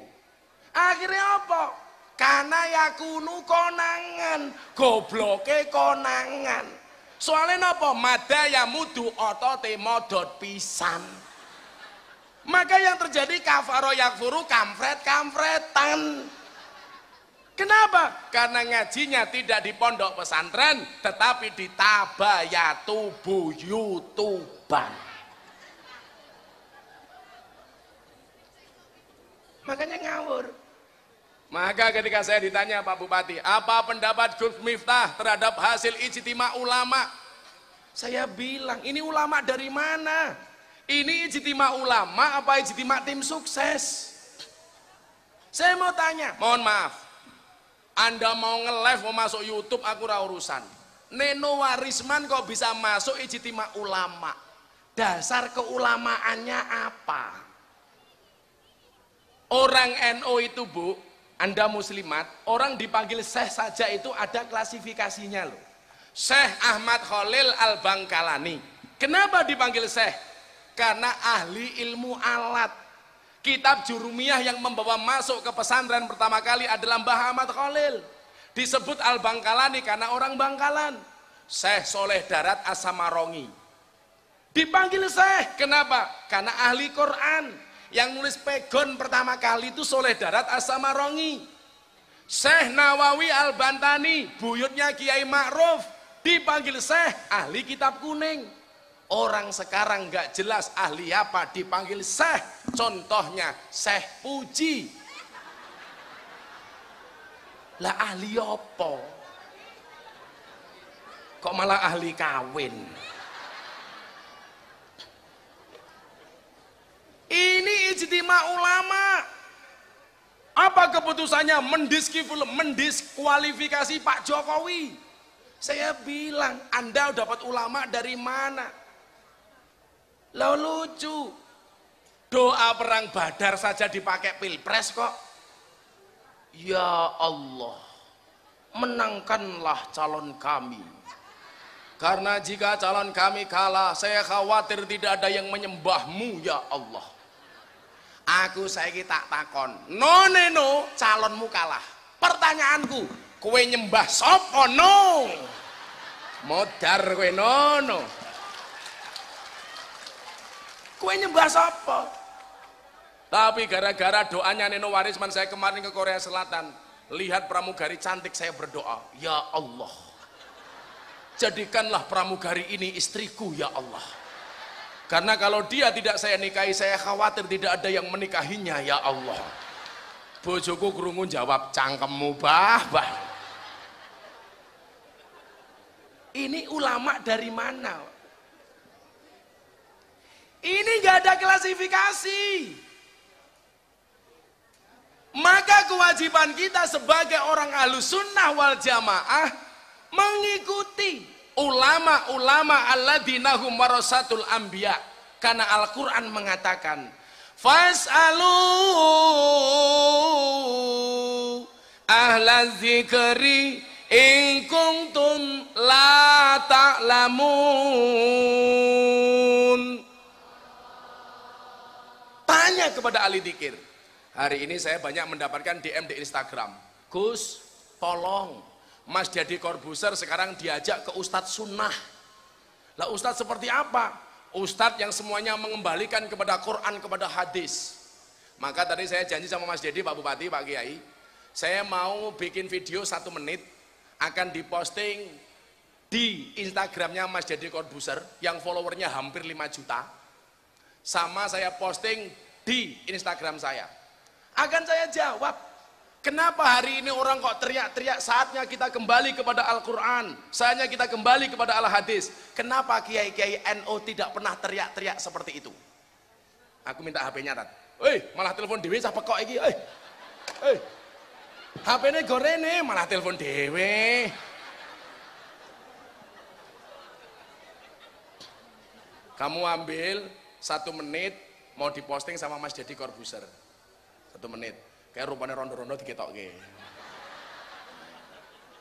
Akhirnya apa? Karena yakunu konangan, gobloke konangan. Soalnya apa? Madaya mudu otote modot pisan. Maka yang terjadi kafaro yakfuru kamfret-kamfretan. Kenapa? Karena ngajinya tidak di pondok pesantren, tetapi di tabayatu buyutuban. Makanya ngawur. Maka ketika saya ditanya Pak Bupati, apa pendapat Gus Miftah terhadap hasil ijtima ulama? Saya bilang, ini ulama dari mana? Ini ijtima ulama apa ijtima tim sukses? Saya mau tanya, mohon maaf, Anda mau nge-live, mau masuk YouTube, aku ora urusan. Neno Warisman kok bisa masuk ijtima ulama? Dasar keulamaannya apa? Orang NU itu, Bu, Anda muslimat, orang dipanggil Syekh saja itu ada klasifikasinya loh. Syekh Ahmad Khalil Al-Bangkalani. Kenapa dipanggil Syekh? Karena ahli ilmu alat. Kitab Jurumiyah yang membawa masuk ke pesantren pertama kali adalah Mbah Ahmad Khalil. Disebut Al-Bangkalani karena orang Bangkalan. Syekh Soleh Darat As-Samarongi. Dipanggil Syekh, kenapa? Karena ahli Quran. Yang nulis pegon pertama kali itu Soleh Darat As-Samarongi. Syekh Nawawi Al-Bantani, buyutnya Kiai Ma'ruf, dipanggil Syekh, ahli kitab kuning. Orang sekarang nggak jelas ahli apa dipanggil Syekh. Contohnya Syekh Puji. Lah ahli apa? Kok malah ahli kawin? Ini ijtima ulama. Apa keputusannya? Mendiskualifikasi Pak Jokowi. Saya bilang, Anda dapat ulama dari mana? Lah lucu. Doa perang Badar saja dipakai pilpres kok. Ya Allah, menangkanlah calon kami. Karena jika calon kami kalah, saya khawatir tidak ada yang menyembahmu ya Allah. Aku saiki tak takon, no calonmu kalah. Pertanyaanku, kowe nyembah sapa? No. Modar kowe no. Kowe nyembah sapa? Tapi gara-gara doanya Nino Warisman, saya kemarin ke Korea Selatan, lihat pramugari cantik, saya berdoa, ya Allah, jadikanlah pramugari ini istriku ya Allah. Karena kalau dia tidak saya nikahi, saya khawatir tidak ada yang menikahinya ya Allah. Bojoku krungu jawab, cangkemmu bah. Ini ulama dari mana? Ini gak ada klasifikasi. Maka kewajiban kita sebagai orang Ahlus Sunnah wal Jamaah mengikuti ulama-ulama alladzina hum warasatul anbiya, karena Al-Qur'an mengatakan fas'alu ahlaz zikri in kuntum la ta'lamun. Tanya kepada ahli dzikir. Hari ini saya banyak mendapatkan DM di Instagram, Gus tolong Mas Deddy Corbuzier sekarang diajak ke Ustadz Sunnah. Lah Ustadz seperti apa? Ustadz yang semuanya mengembalikan kepada Quran, kepada hadis. Maka tadi saya janji sama Mas Deddy, Pak Bupati, Pak Kiai, saya mau bikin video 1 menit, akan diposting di Instagramnya Mas Deddy Corbuzier yang followernya hampir 5 juta. Sama saya posting di Instagram saya. Akan saya jawab, kenapa hari ini orang kok teriak-teriak, saatnya kita kembali kepada Al-Quran, saatnya kita kembali kepada Al-Hadis. Kenapa kiai-kiai NU tidak pernah teriak-teriak seperti itu? Aku minta HP-nya, Rat. Malah telepon dewe siapa kok iki? HP-nya gorene, malah telepon dewe. Kamu ambil 1 menit, mau diposting sama Mas Deddy Corbuzier. 1 menit. Kayak rupanya rondo-rondo diketokke.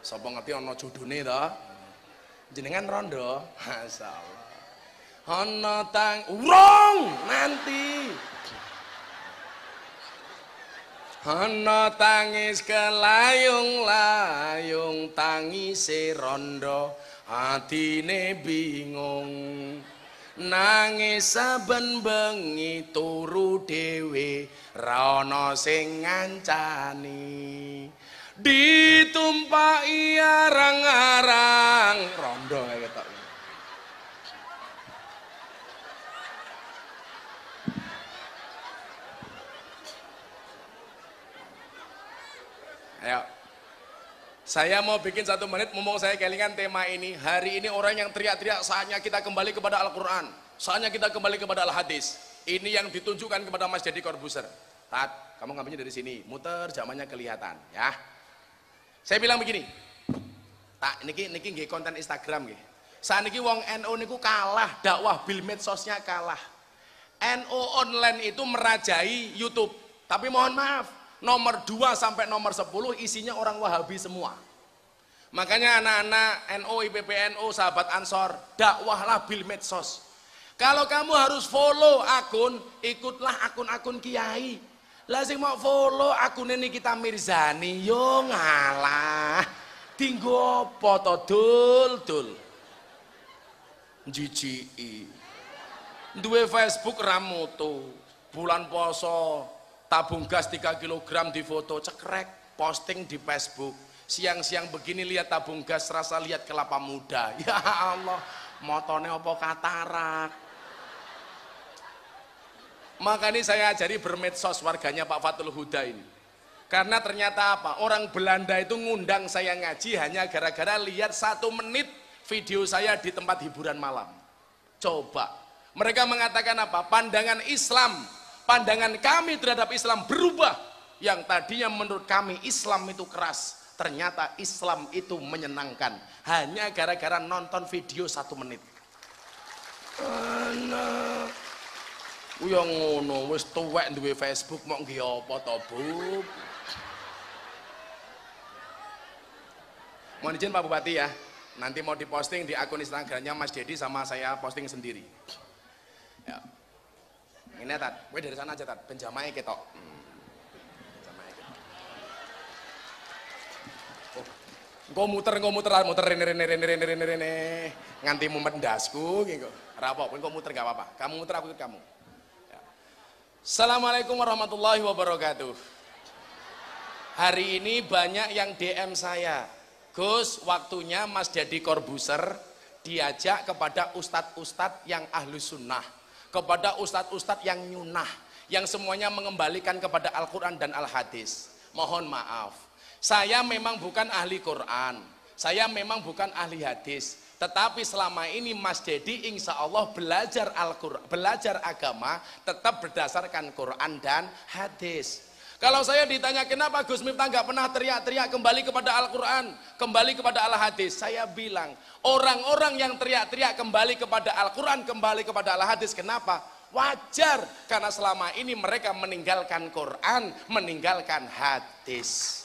Sapa ngerti ana judune to? Jenengan rondo. Masyaallah. Ana urung nanti. Ana tangis kelayung-layung tangise rondo, atine bingung. Nangis saben bengi turu dhewe, ra ana sing ngancani. Ditumpaki arang-arang rondo kayak ketok. Ayo. Saya mau bikin 1 menit, mumpung saya kelingan tema ini. Hari ini orang yang teriak-teriak, saatnya kita kembali kepada Al-Quran, saatnya kita kembali kepada Al-Hadis. Ini yang ditunjukkan kepada Mas Deddy Corbuzier. Tat, kamu ngambilnya dari sini, muter zamannya kelihatan, ya. Saya bilang begini, tak, niki nggih konten Instagram nggih. Saat niki wong NU niku kalah, dakwah bil medsosnya kalah. NU online itu merajai YouTube, tapi mohon maaf, nomor 2 sampai nomor 10 isinya orang Wahabi semua. Makanya anak-anak NU, IPPNU, sahabat Ansor, dakwahlah bil medsos. Kalau kamu harus follow akun, ikutlah akun-akun kiai. Lah sing mau follow akun ini kita Mirzani, yo ngalah. Tinggo apa to dul. Jijiki. Duwe Facebook ramoto. Bulan poso tabung gas 3 kg di foto, cekrek, posting di Facebook. Siang-siang begini lihat tabung gas, rasa lihat kelapa muda. Ya Allah, motone apa katarak. Makanya saya ajari bermedsos warganya Pak Fatul Huda ini. Karena ternyata apa? Orang Belanda itu ngundang saya ngaji hanya gara-gara lihat 1 menit video saya di tempat hiburan malam. Coba. Mereka mengatakan apa? Pandangan Islam pandangan kami terhadap Islam berubah. Yang tadinya menurut kami Islam itu keras, ternyata Islam itu menyenangkan. Hanya gara-gara nonton video 1 menit. Anak yang ngono wis tuwek duwe Facebook mau nggih apa to, Bu? Mohon izin Pak Bupati ya, nanti mau diposting di akun Instagramnya Mas Dedi sama saya posting sendiri. Ya. Ini Tat, gue dari sana aja Tat, penjamai ketok. Engko muter rene nganti mumet ndasku gitu. Ora apa-apa, engko muter gak apa-apa. Kamu muter aku ikut kamu. Ya. Assalamualaikum warahmatullahi wabarakatuh. Hari ini banyak yang DM saya. Gus, waktunya Mas Deddy Corbuzier diajak kepada ustadz-ustadz yang ahlu sunnah, kepada ustadz-ustadz yang nyunah, yang semuanya mengembalikan kepada Al-Quran dan Al-Hadis. Mohon maaf, saya memang bukan ahli Quran, saya memang bukan ahli hadis, tetapi selama ini Mas Deddy insya Allah belajar Al-Quran, belajar agama tetap berdasarkan Quran dan hadis. Kalau saya ditanya kenapa Gus Miftah nggak pernah teriak-teriak kembali kepada Al-Quran, kembali kepada Al-Hadis, saya bilang orang-orang yang teriak-teriak kembali kepada Al-Quran, kembali kepada Al-Hadis, kenapa? Wajar, karena selama ini mereka meninggalkan Quran, meninggalkan hadis.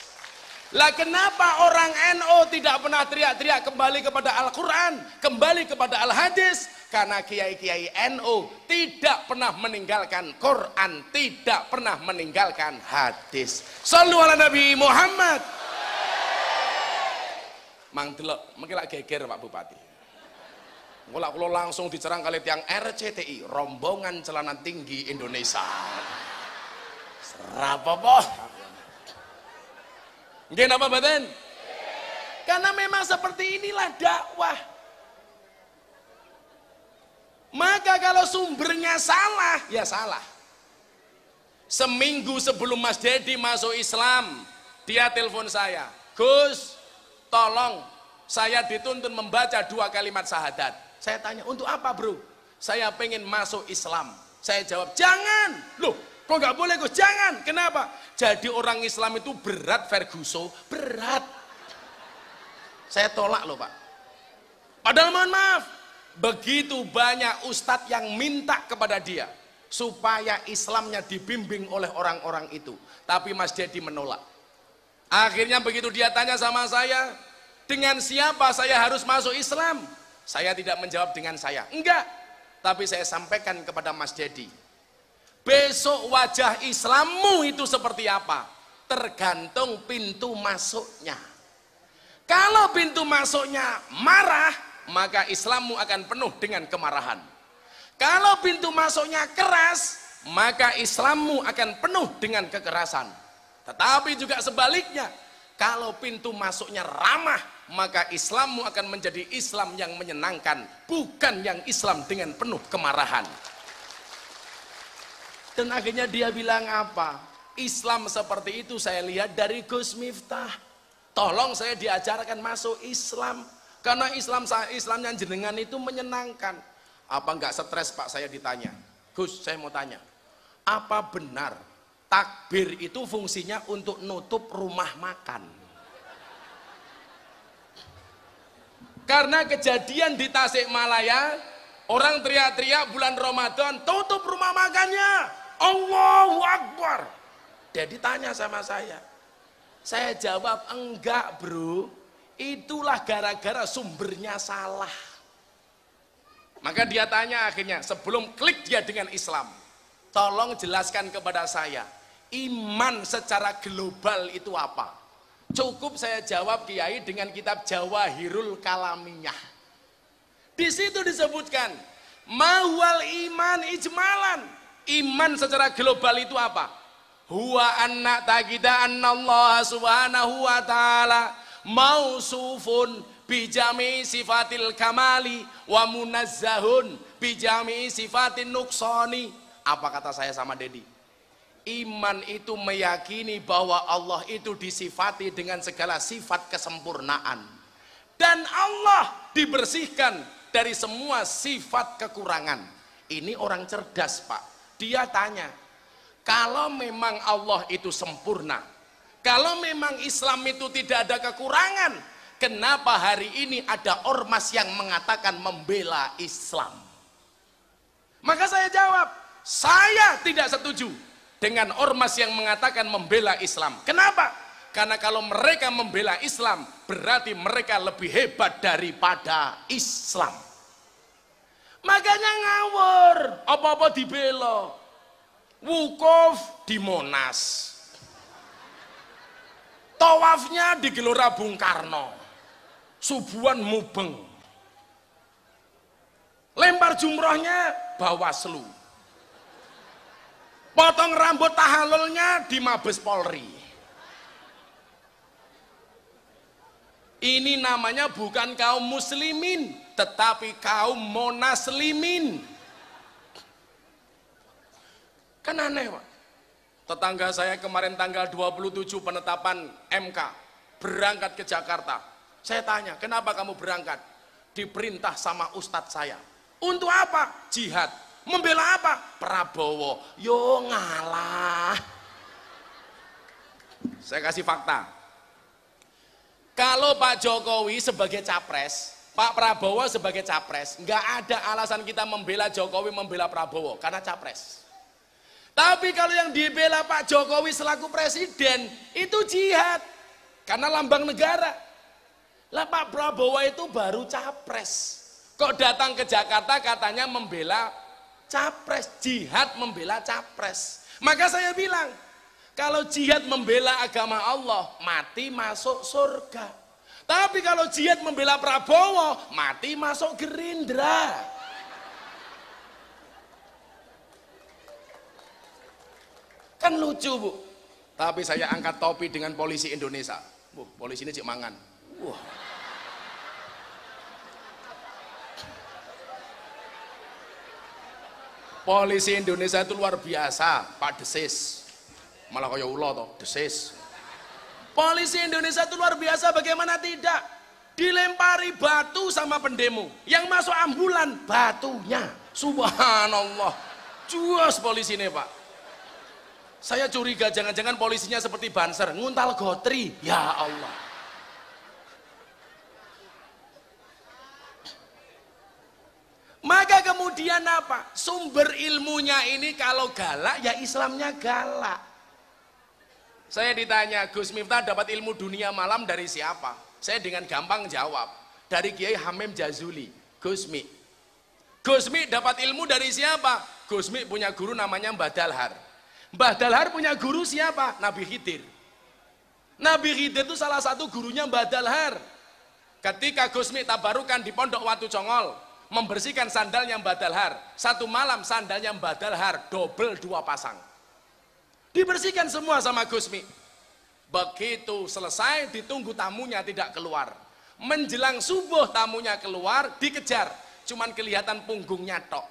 Lah kenapa orang NU tidak pernah teriak-teriak kembali kepada Al-Quran, kembali kepada Al-Hadis? Karena kiai-kiai NU tidak pernah meninggalkan Quran, tidak pernah meninggalkan hadis. Shallu ala Nabi Muhammad. Mang delok, mengki lak geger Pak Bupati. Engko kula langsung dicerang kali tiang RCTI, rombongan celana tinggi Indonesia. Serapopo. Nggih napa mboten? Karena memang seperti inilah dakwah. Maka kalau sumbernya salah, ya salah. Seminggu sebelum Mas Deddy masuk Islam, dia telepon saya, Gus, tolong saya dituntun membaca 2 kalimat syahadat. Saya tanya, untuk apa bro? Saya pengen masuk Islam. Saya jawab, jangan. Loh, kok nggak boleh Gus? Jangan. Kenapa? Jadi orang Islam itu berat, Ferguson, berat. Saya tolak loh Pak. Padahal mohon maaf, begitu banyak ustadz yang minta kepada dia supaya Islamnya dibimbing oleh orang-orang itu, tapi Mas Deddy menolak. Akhirnya begitu dia tanya sama saya, dengan siapa saya harus masuk Islam? Saya tidak menjawab dengan saya, enggak, tapi saya sampaikan kepada Mas Deddy, besok wajah Islammu itu seperti apa? Tergantung pintu masuknya. Kalau pintu masuknya marah, maka Islammu akan penuh dengan kemarahan. Kalau pintu masuknya keras, maka Islammu akan penuh dengan kekerasan. Tetapi juga sebaliknya, kalau pintu masuknya ramah, maka Islammu akan menjadi Islam yang menyenangkan, bukan yang Islam dengan penuh kemarahan. Dan akhirnya dia bilang apa? Islam seperti itu saya lihat dari Gus Miftah. Tolong saya diajarkan masuk Islam. Karena Islamnya jenengan itu menyenangkan. Apa enggak stres Pak saya ditanya? Gus, saya mau tanya, apa benar takbir itu fungsinya untuk nutup rumah makan? Karena kejadian di Tasikmalaya, orang teriak-teriak bulan Ramadan, tutup rumah makannya, Allahu Akbar. Dia ditanya sama saya jawab, enggak bro, itulah gara-gara sumbernya salah. Maka dia tanya akhirnya, sebelum klik dia dengan Islam, tolong jelaskan kepada saya, iman secara global itu apa? Cukup saya jawab Kiai dengan kitab Jawahirul Kalamiyah. Di situ disebutkan, mahwal iman ijmalan. Iman secara global itu apa? Huwa anna taqida annallaha subhanahu wa ta'ala mausufun bijami sifatil kamali wa munazzahun bijami sifatin nuksoni. Apa kata saya sama Dedi? Iman itu meyakini bahwa Allah itu disifati dengan segala sifat kesempurnaan, dan Allah dibersihkan dari semua sifat kekurangan. Ini orang cerdas Pak. Dia tanya, Kalau memang Allah itu sempurna, kalau memang Islam itu tidak ada kekurangan, kenapa hari ini ada ormas yang mengatakan membela Islam? Maka saya jawab, saya tidak setuju dengan ormas yang mengatakan membela Islam. Kenapa? Karena kalau mereka membela Islam, berarti mereka lebih hebat daripada Islam. Makanya ngawur, apa-apa dibela. Wukuf di Monas, tawafnya di Gelora Bung Karno, subuhan mubeng, lempar jumrohnya Bawaslu, potong rambut tahalulnya di Mabes Polri. Ini namanya bukan kaum muslimin, tetapi kaum monaslimin. Kan aneh, Pak. Tetangga saya kemarin tanggal 27 penetapan MK berangkat ke Jakarta. Saya tanya, kenapa kamu berangkat? Diperintah sama ustadz saya. Untuk apa? Jihad. Membela apa? Prabowo. Yo ngalah. Saya kasih fakta. Kalau Pak Jokowi sebagai capres, Pak Prabowo sebagai capres, nggak ada alasan kita membela Jokowi, membela Prabowo, karena capres. Tapi kalau yang dibela Pak Jokowi selaku presiden, itu jihad, karena lambang negara. Lah Pak Prabowo itu baru capres, kok datang ke Jakarta katanya membela capres, jihad membela capres. Maka saya bilang, kalau jihad membela agama Allah, mati masuk surga. Tapi kalau jihad membela Prabowo, mati masuk Gerindra. Kan lucu, Bu. Tapi saya angkat topi dengan polisi Indonesia. Bu, polisi ini cik mangan. Wah. Polisi Indonesia itu luar biasa, Pak Desis. Malah kaya ulo toh, Desis. Polisi Indonesia itu luar biasa, bagaimana tidak? Dilempari batu sama pendemo. Yang masuk ambulan, batunya. Subhanallah. Juas polisi ini, Pak. Saya curiga jangan-jangan polisinya seperti Banser, nguntal gotri. Ya Allah. Maka kemudian apa? Sumber ilmunya ini kalau galak, ya Islamnya galak. Saya ditanya, Gus Miftah dapat ilmu dunia malam dari siapa? Saya dengan gampang jawab, dari Kiai Hamim Jazuli, Gusmi. Gusmi dapat ilmu dari siapa? Gusmi punya guru namanya Mbah Dalhar. Mbah Dalhar punya guru siapa? Nabi Khidir. Nabi Khidir itu salah satu gurunya Mbah Dalhar. Ketika Gusmi tabarukan di Pondok Watu Congol, membersihkan sandalnya Mbah Dalhar, satu malam sandalnya Mbah Dalhar double 2 pasang. Dibersihkan semua sama Gusmi. Begitu selesai, ditunggu tamunya tidak keluar. Menjelang subuh tamunya keluar, dikejar. Cuman kelihatan punggungnya tok.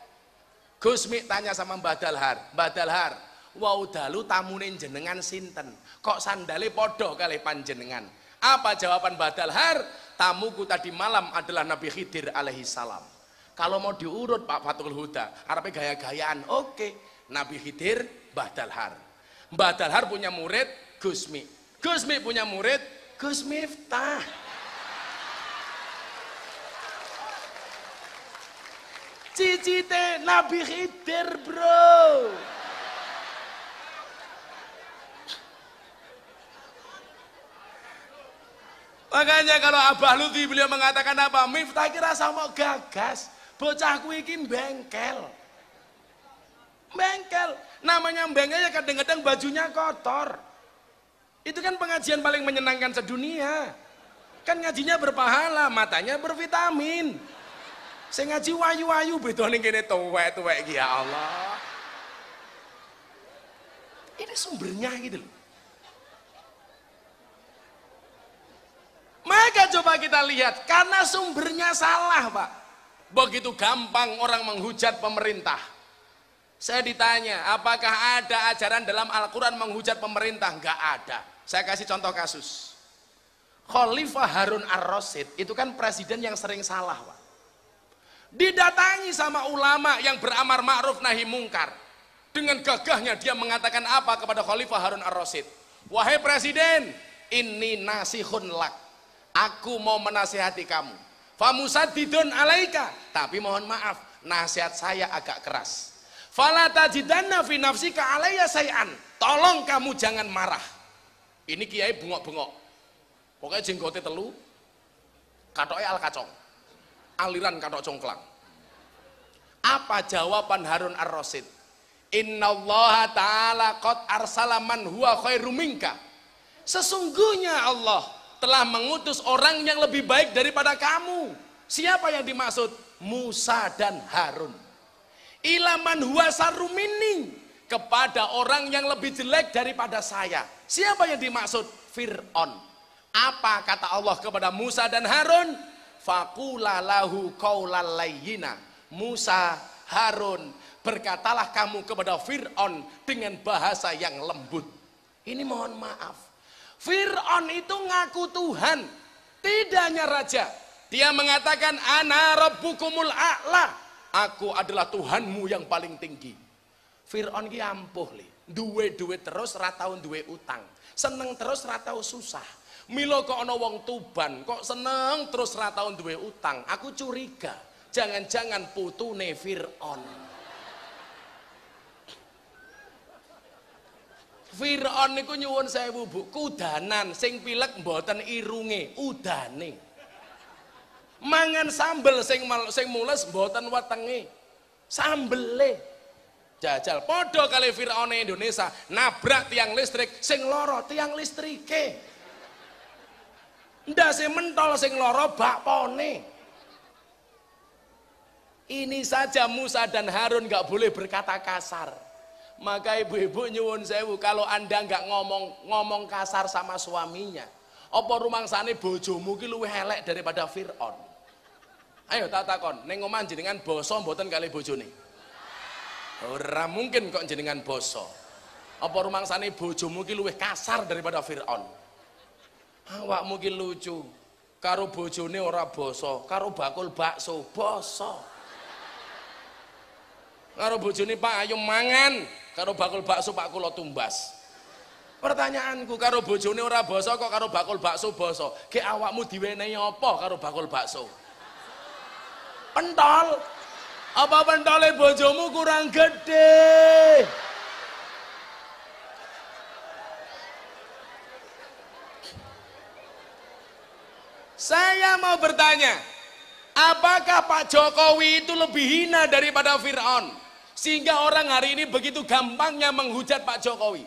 Gusmi tanya sama Mbah Dalhar, Mbah Dalhar, wau dalu tamune jenengan sinten? Kok sandale podo kali panjenengan? Apa jawaban Mbah Dalhar? Tamuku tadi malam adalah Nabi Khidir alaihi salam. Kalau mau diurut Pak Fathul Huda, arepe gaya-gayaan. Oke, Nabi Khidir, Mbah Dalhar. Mbah Dalhar punya murid Gusmi. Gusmi punya murid Gus Miftah. Cicite Nabi Khidir, bro. Makanya kalau Abah Lutfi beliau mengatakan apa? Miftah kira sama gagas, bocahku iki bengkel. Bengkel, namanya bengkel ya kadang-kadang bajunya kotor. Itu kan pengajian paling menyenangkan sedunia. Kan ngajinya berpahala, matanya bervitamin. Saya ngaji wayu-wayu bedone kene tuwek-tuwek iki, ya Allah. Ini sumbernya gitu loh. Maka coba kita lihat, karena sumbernya salah, Pak. Begitu gampang orang menghujat pemerintah. Saya ditanya, apakah ada ajaran dalam Al-Quran menghujat pemerintah? Enggak ada. Saya kasih contoh kasus. Khalifah Harun Ar-Rasyid itu kan presiden yang sering salah, Pak. Didatangi sama ulama yang beramar ma'ruf nahi mungkar. Dengan gagahnya dia mengatakan apa kepada Khalifah Harun ar-Rasyid? Wahai presiden, ini nasihun lak, aku mau menasihati kamu. Famusaddidun alaika, tapi mohon maaf, nasihat saya agak keras. Fala tajidanna fi nafsika alayya say'an, tolong kamu jangan marah. Ini kiai bengok-bengok, pokoknya jenggotnya telu, katoknya al kacong, aliran katok congklang. Apa jawaban Harun ar-Rasyid? Innallaha ta'ala qad arsala man huwa khairum minka. Sesungguhnya Allah telah mengutus orang yang lebih baik daripada kamu. Siapa yang dimaksud? Musa dan Harun. Ilaman huwa sarrum minni, kepada orang yang lebih jelek daripada saya. Siapa yang dimaksud? Fir'aun. Apa kata Allah kepada Musa dan Harun? Faqula lahu qaulal layyina. Musa, Harun, berkatalah kamu kepada Fir'aun dengan bahasa yang lembut. Ini mohon maaf, Fir'aun itu ngaku Tuhan, tidak hanya raja. Dia mengatakan ana rabbukumul a'la, aku adalah Tuhanmu yang paling tinggi. Fir'aun ki ampuh li, duwe duit terus ra tau duwe utang, seneng terus ra tau susah. Milo kok ana wong Tuban kok seneng terus ra tau duwe utang, aku curiga jangan-jangan putune Fir'aun. Fir'aun niku nyuwun sewu Bu, kudanan sing pilek mboten irunge, udane. Mangan sambel sing mules mboten wetenge, sambele. Jajal padha kali Fir'aun Indonesia, nabrak tiang listrik sing lara tiang listrike. Ndase mentol sing lara bakpone. Ini saja Musa dan Harun nggak boleh berkata kasar. Maka ibu-ibu nyuwun sewu, kalau anda nggak ngomong kasar sama suaminya, apa rumangsane bojomu ki luwih elek daripada Fir'aun? Ayo tak takon, ning omah jenengan basa mboten kali bojone? Ora mungkin kok jenengan basa. Apa rumangsane bojomu ki luwih kasar daripada Fir'aun? Awakmu ki lucu, karo bojone ora basa, karo bakul bakso basa. Karo bojone Pak ayo mangan, karo bakul bakso Pak kula tumbas. Pertanyaanku, karo bojone ora basa kok karo bakul bakso basa. Ki awakmu diwenehi apa karo bakul bakso? Pentol. Apa pentole bojomu kurang gede? Saya mau bertanya, apakah Pak Jokowi itu lebih hina daripada Fir'aun? Sehingga orang hari ini begitu gampangnya menghujat Pak Jokowi.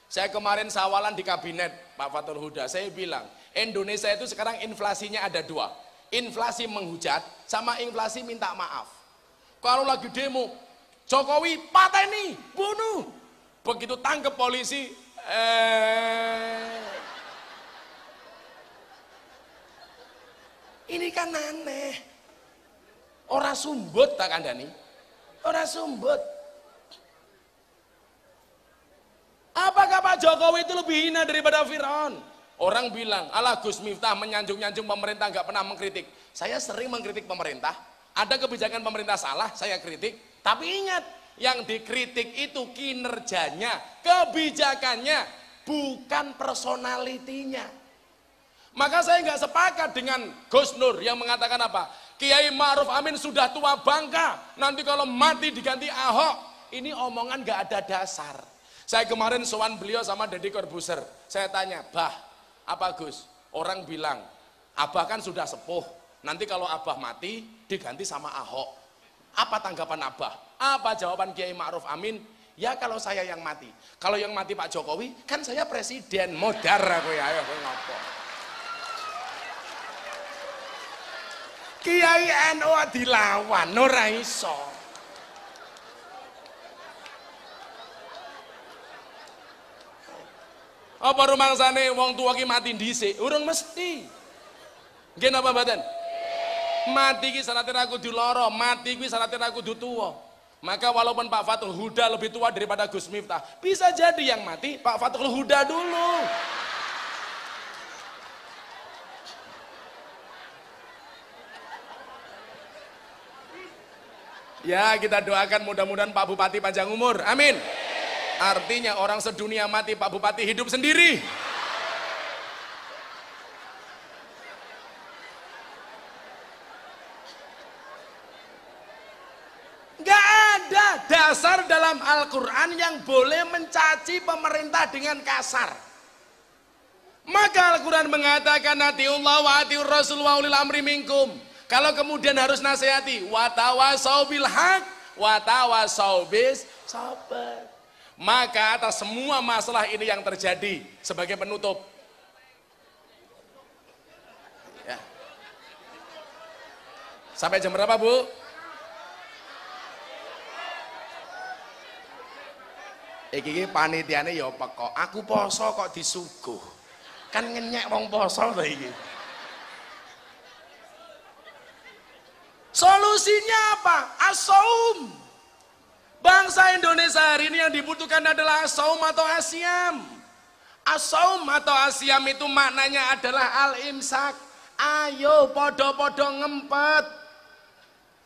Saya kemarin sawalan di kabinet Pak Fathul Huda, saya bilang Indonesia itu sekarang inflasinya ada dua, inflasi menghujat sama inflasi minta maaf. Kalau lagi demo, Jokowi pateni, bunuh, begitu tangkep polisi ini kan aneh. Orang sumbut tak kandani, orang sumbut. Apakah Pak Jokowi itu lebih hina daripada Fir'aun? Orang bilang, alah Gus Miftah menyanjung-nyanjung pemerintah nggak pernah mengkritik. Saya sering mengkritik pemerintah. Ada kebijakan pemerintah salah, saya kritik. Tapi ingat, yang dikritik itu kinerjanya, kebijakannya, bukan personalitinya. Maka saya nggak sepakat dengan Gus Nur yang mengatakan apa? Kiai Ma'ruf Amin sudah tua bangka, nanti kalau mati diganti Ahok. Ini omongan nggak ada dasar. Saya kemarin sowan beliau sama Deddy Corbuzier. Saya tanya, Bah, apa Gus? Orang bilang, Abah kan sudah sepuh, nanti kalau Abah mati diganti sama Ahok. Apa tanggapan Abah? Apa jawaban Kiai Ma'ruf Amin? Ya kalau saya yang mati. Kalau yang mati Pak Jokowi, kan saya presiden, modar aku ya, ayo ngopo. Kiai NU dilawan, ora iso. Apa rumangsane wong tua ki mati dhisik? Urung mesti. Nggih napa mboten? Mati ki syaratnya aku diloro, mati ki syaratnya aku tuwa. Maka walaupun Pak Fathul Huda lebih tua daripada Gus Miftah, bisa jadi yang mati Pak Fathul Huda dulu. Ya, kita doakan mudah-mudahan Pak Bupati panjang umur. Amin. Artinya orang sedunia mati, Pak Bupati hidup sendiri. Nggak ada dasar dalam Al-Quran yang boleh mencaci pemerintah dengan kasar. Maka Al-Quran mengatakan atiullah wa atiur rasul wa ulil amri minkum. Kalau kemudian harus nasihati, watawasau bil haq, watawasau bis sabar. Maka atas semua masalah ini yang terjadi sebagai penutup. Ya. Sampai jam berapa, Bu? Iki panitiane ya pekok. Aku poso kok disuguh. Kan ngenyek wong poso to iki. Solusinya apa? As-saum. Bangsa Indonesia hari ini yang dibutuhkan adalah as-saum atau asyam. As-saum atau asyam itu maknanya adalah al-imsak. Ayo podo-podo ngempet.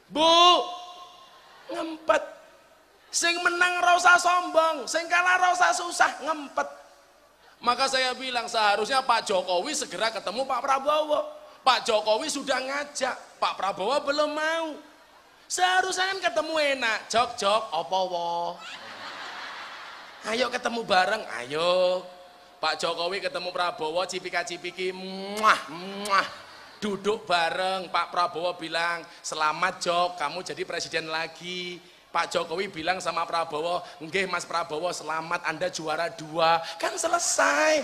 Bu, ngempet. Sing menang ora usah sombong, sing kalah ora usah susah, ngempet. Maka saya bilang seharusnya Pak Jokowi segera ketemu Pak Prabowo. Pak Jokowi sudah ngajak, Pak Prabowo belum mau. Seharusnya kan ketemu enak, jok apa wo. Ayo ketemu bareng, ayo. Pak Jokowi ketemu Prabowo, cipika-cipiki, muah. Duduk bareng, Pak Prabowo bilang, selamat Jok, kamu jadi presiden lagi. Pak Jokowi bilang sama Prabowo, nggih Mas Prabowo selamat Anda juara 2, kan selesai.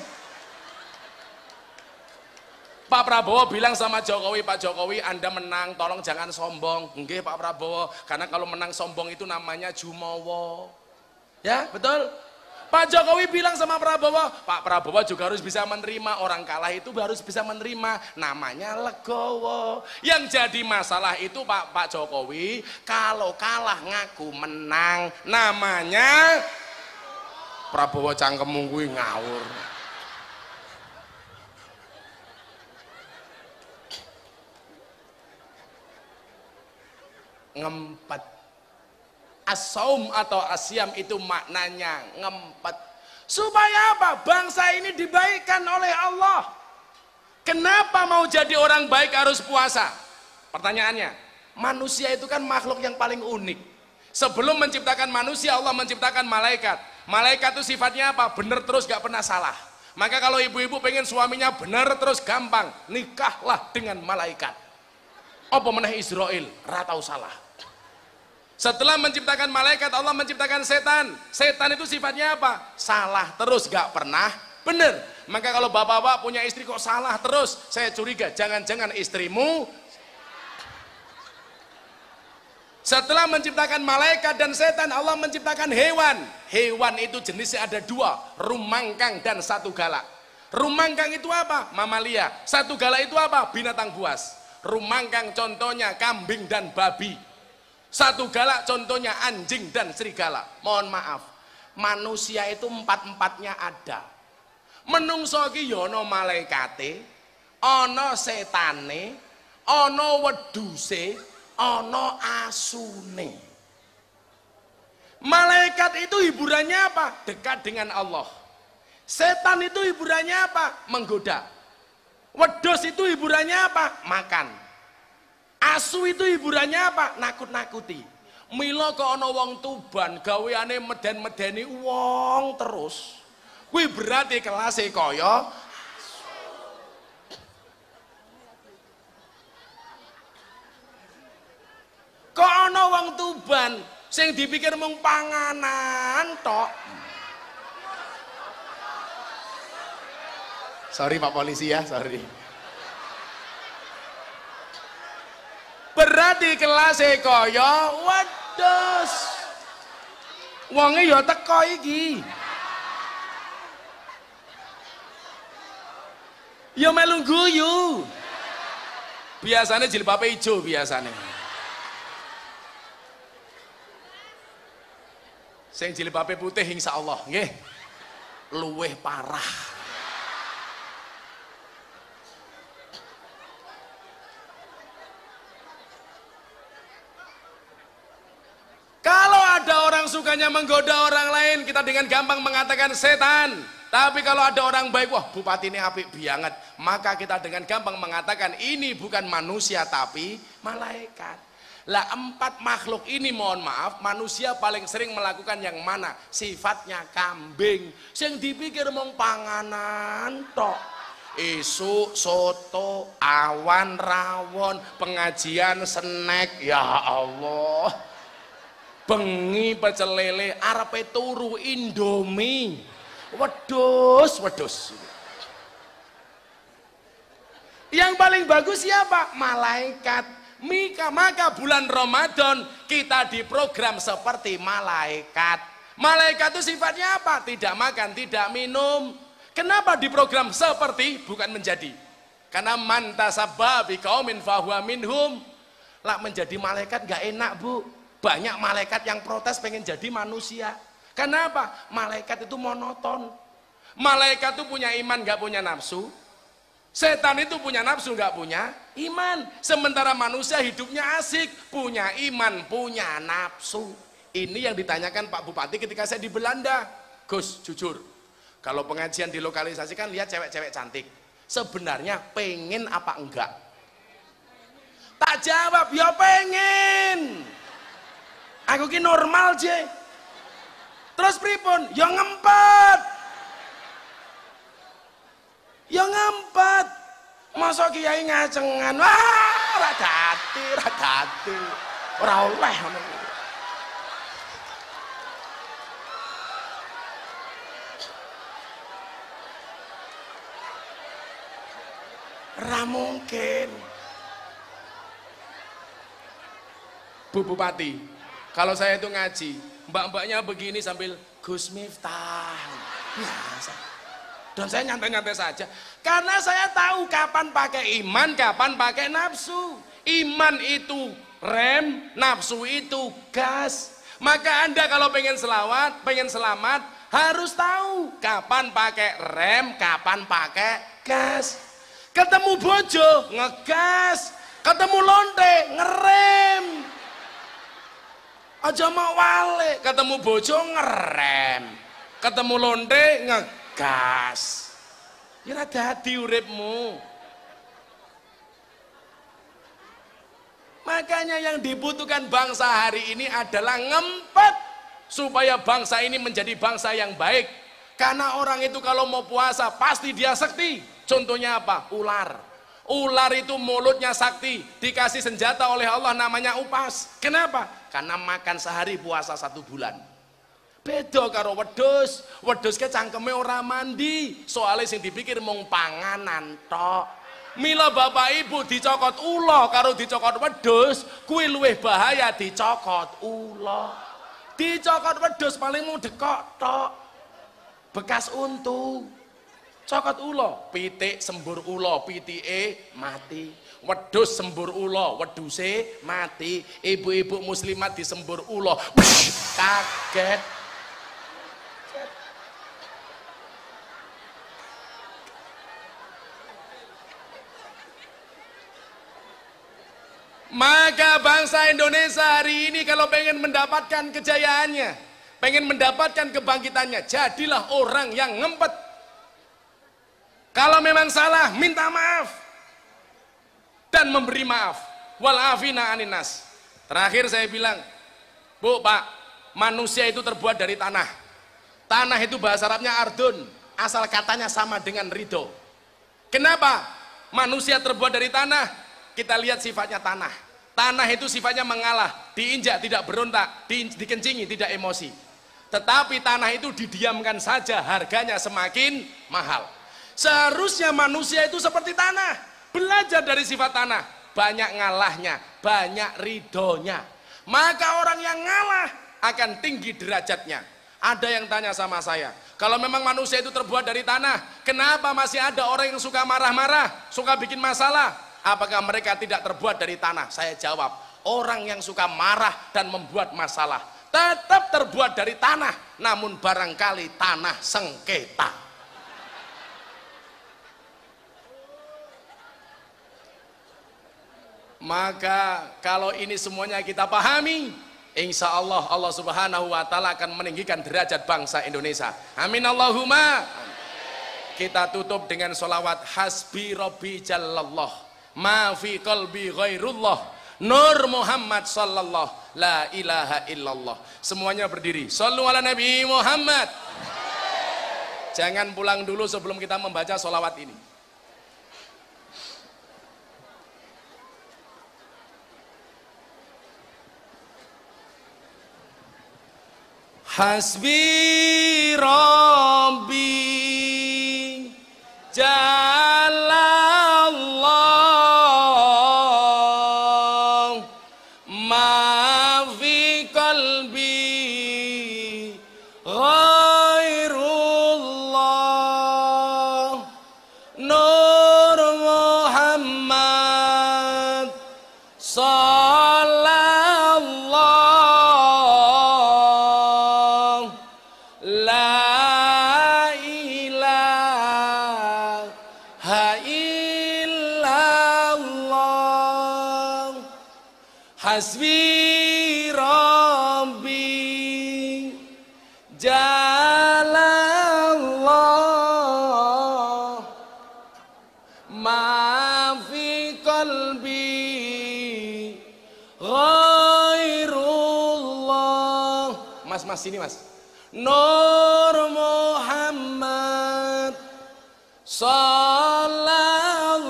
Pak Prabowo bilang sama Jokowi, Pak Jokowi Anda menang, tolong jangan sombong. Nggih Pak Prabowo, karena kalau menang sombong itu namanya jumowo. Ya betul? Pak Jokowi bilang sama Prabowo, Pak Prabowo juga harus bisa menerima, orang kalah itu harus bisa menerima, namanya legowo. Yang jadi masalah itu Pak Jokowi, kalau kalah ngaku menang, namanya Prabowo cangkemmu kuwi ngawur. Ngempet. As-saum atau asyam itu maknanya ngempet. Supaya apa? Bangsa ini dibaikkan oleh Allah. Kenapa mau jadi orang baik harus puasa? Pertanyaannya, manusia itu kan makhluk yang paling unik. Sebelum menciptakan manusia, Allah menciptakan malaikat. Malaikat itu sifatnya apa? Benar terus gak pernah salah. Maka kalau ibu-ibu pengen suaminya benar terus gampang, nikahlah dengan malaikat. Apa meneh Israel, ratau salah. Setelah menciptakan malaikat, Allah menciptakan setan. Setan itu sifatnya apa? Salah terus, gak pernah benar. Maka kalau bapak-bapak punya istri kok salah terus, saya curiga jangan-jangan istrimu. Setelah menciptakan malaikat dan setan, Allah menciptakan hewan. Hewan itu jenisnya ada 2, rumangkang dan satu galak. Rumangkang itu apa? Mamalia. Satu galak itu apa? Binatang buas. Rumangkang contohnya kambing dan babi. Satu galak contohnya anjing dan serigala. Mohon maaf, manusia itu 4-empatnya ada. Menungso ki ya ana malaikate, ana setane, ana wedhuse, ana asune. Malaikat itu hiburannya apa? Dekat dengan Allah. Setan itu hiburannya apa? Menggoda. Wedhus itu hiburannya apa? Makan. Asu itu hiburannya apa? Nakut-nakuti. Mila kok ana wong Tuban gaweane meden-medeni wong terus. Kuwi berarti kelase kaya kok ana wong Tuban sing dipikir mung panganan tok. Sorry Pak Polisi ya, sorry. Berarti kelasé kaya wedhus. Wonge ya teko iki. Ya melu guyu. Biasane jilbabe ijo biasane. Sing jilbabe putih insyaallah nggih. Luweh parah. sukanya menggoda orang lain, kita dengan gampang mengatakan setan. Tapi kalau ada orang baik, wah bupati ini apik banget, maka kita dengan gampang mengatakan ini bukan manusia tapi malaikat. Lah 4 makhluk ini mohon maaf, manusia paling sering melakukan yang mana? Sifatnya kambing. Sing dipikir mong panganan tok. Isu, soto, awan, rawon, pengajian, snack, ya Allah. Bengi pecel lele, arepe turu Indomie. Wedus, wedus. Yang paling bagus siapa? Malaikat. Maka bulan Ramadan kita diprogram seperti malaikat. Malaikat itu sifatnya apa? Tidak makan, tidak minum. Kenapa diprogram seperti bukan menjadi? Karena man tasabba biqaumin fahuwa minhum. Lah menjadi malaikat gak enak, Bu. Banyak malaikat yang protes pengen jadi manusia. Kenapa? Malaikat itu monoton. Malaikat itu punya iman gak punya nafsu. Setan itu punya nafsu gak punya iman. Sementara manusia hidupnya asik, punya iman, punya nafsu. Ini yang ditanyakan Pak Bupati ketika saya di Belanda. Gus, jujur, kalau pengajian dilokalisasikan lihat cewek-cewek cantik, sebenarnya pengen apa enggak? Tak jawab, ya pengen. Aku ki normal je. Terus pripun? Ya ngempet. Ya ngempet. Masa kiai ngacengan. Wah, ora dadi, ora dadi. Ora oleh ngono. Ora mungkin. Bu Bupati, kalau saya itu ngaji, mbak-mbaknya begini sambil Gus Miftah. Biasa. Dan saya nyantai-nyantai saja. Karena saya tahu kapan pakai iman, kapan pakai nafsu. Iman itu rem, nafsu itu gas. Maka Anda kalau pengen selamat, harus tahu kapan pakai rem, kapan pakai gas. Ketemu bojo ngegas, ketemu lonte ngerem. Aja mau wale, ketemu bojo ngerem, ketemu lonte ngegas. Ya ora dadi uripmu. Makanya yang dibutuhkan bangsa hari ini adalah ngempet supaya bangsa ini menjadi bangsa yang baik. Karena orang itu kalau mau puasa pasti dia sakti. Contohnya apa? Ular. Ular itu mulutnya sakti, dikasih senjata oleh Allah namanya upas. Kenapa? Karena makan sehari puasa 1 bulan. Beda karo wedhus. Wedhus ke cangkeme ora mandi, soalnya sing dipikir mung panganan tok. Mila bapak ibu dicokot ula karo dicokot wedhus, kuwi luwih bahaya dicokot ula. Dicokot wedhus paling mung dekok tok. Bekas untu. Cokot ulo, pitik sembur ulo, pitike mati. Wedhus sembur ulo, wedhuse mati. Ibu-ibu muslimat disembur ulo, kaget. Maka bangsa Indonesia hari ini kalau pengen mendapatkan kejayaannya, pengen mendapatkan kebangkitannya, jadilah orang yang ngempet. Kalau memang salah, minta maaf dan memberi maaf. Walafina aninas. Terakhir saya bilang, Bu, Pak, manusia itu terbuat dari tanah. Tanah itu bahasa Arabnya ardun, asal katanya sama dengan ridho. Kenapa manusia terbuat dari tanah? Kita lihat sifatnya tanah. Tanah itu sifatnya mengalah, diinjak tidak berontak, dikencingi tidak emosi. Tetapi tanah itu didiamkan saja, harganya semakin mahal. Seharusnya manusia itu seperti tanah, belajar dari sifat tanah, banyak ngalahnya, banyak ridhonya. Maka orang yang ngalah akan tinggi derajatnya. Ada yang tanya sama saya, kalau memang manusia itu terbuat dari tanah, kenapa masih ada orang yang suka marah-marah, suka bikin masalah? Apakah mereka tidak terbuat dari tanah? Saya jawab, orang yang suka marah dan membuat masalah tetap terbuat dari tanah, namun barangkali tanah sengketa. Maka kalau ini semuanya kita pahami, Insya Allah Allah Subhanahu wa Ta'ala akan meninggikan derajat bangsa Indonesia. Amin Allahumma. Kita tutup dengan sholawat hasbi robbi jallallah ma fi qalbi ghairullah Nur Muhammad sallallahu la ilaha illallah. Semuanya berdiri. Shallu ala Nabi Muhammad. Jangan pulang dulu sebelum kita membaca sholawat ini. Hasbi Rabbi Jallallah ma fi qalbi ghairullah Nur Muhammad Hasbi Rabbi Jallallah ma fi qalbi ghairullah. Mas sini mas. Nur Muhammad sallallahu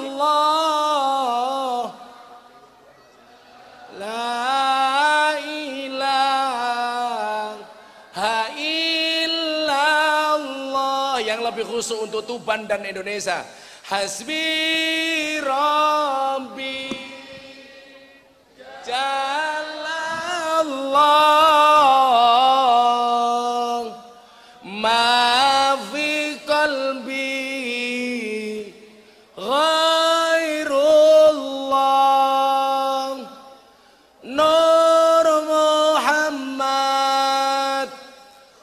la ilaha illallah. Yang lebih khusus untuk Tuban dan Indonesia. Hasbi Rabbi Jallallah ma fi qalbi ghairullah Nur Muhammad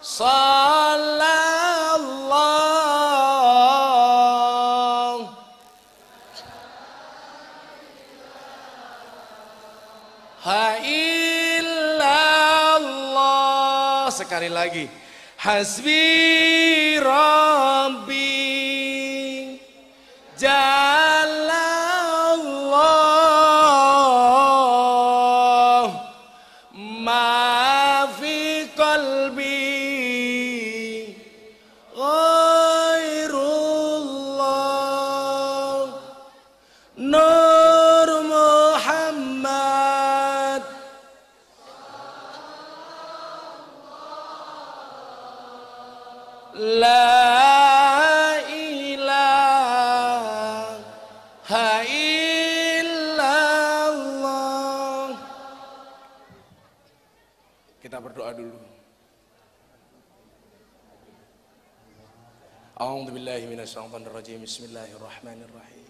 sallallahu illallah. Sekali lagi. Hasbi Rabbi Jallallah ma fi qalbi ghairullah Nur Muhammad la ilaha illallah. Kita berdoa dulu. A'udzu billahi minasyaitonir rajim. Bismillahirrahmanirrahim.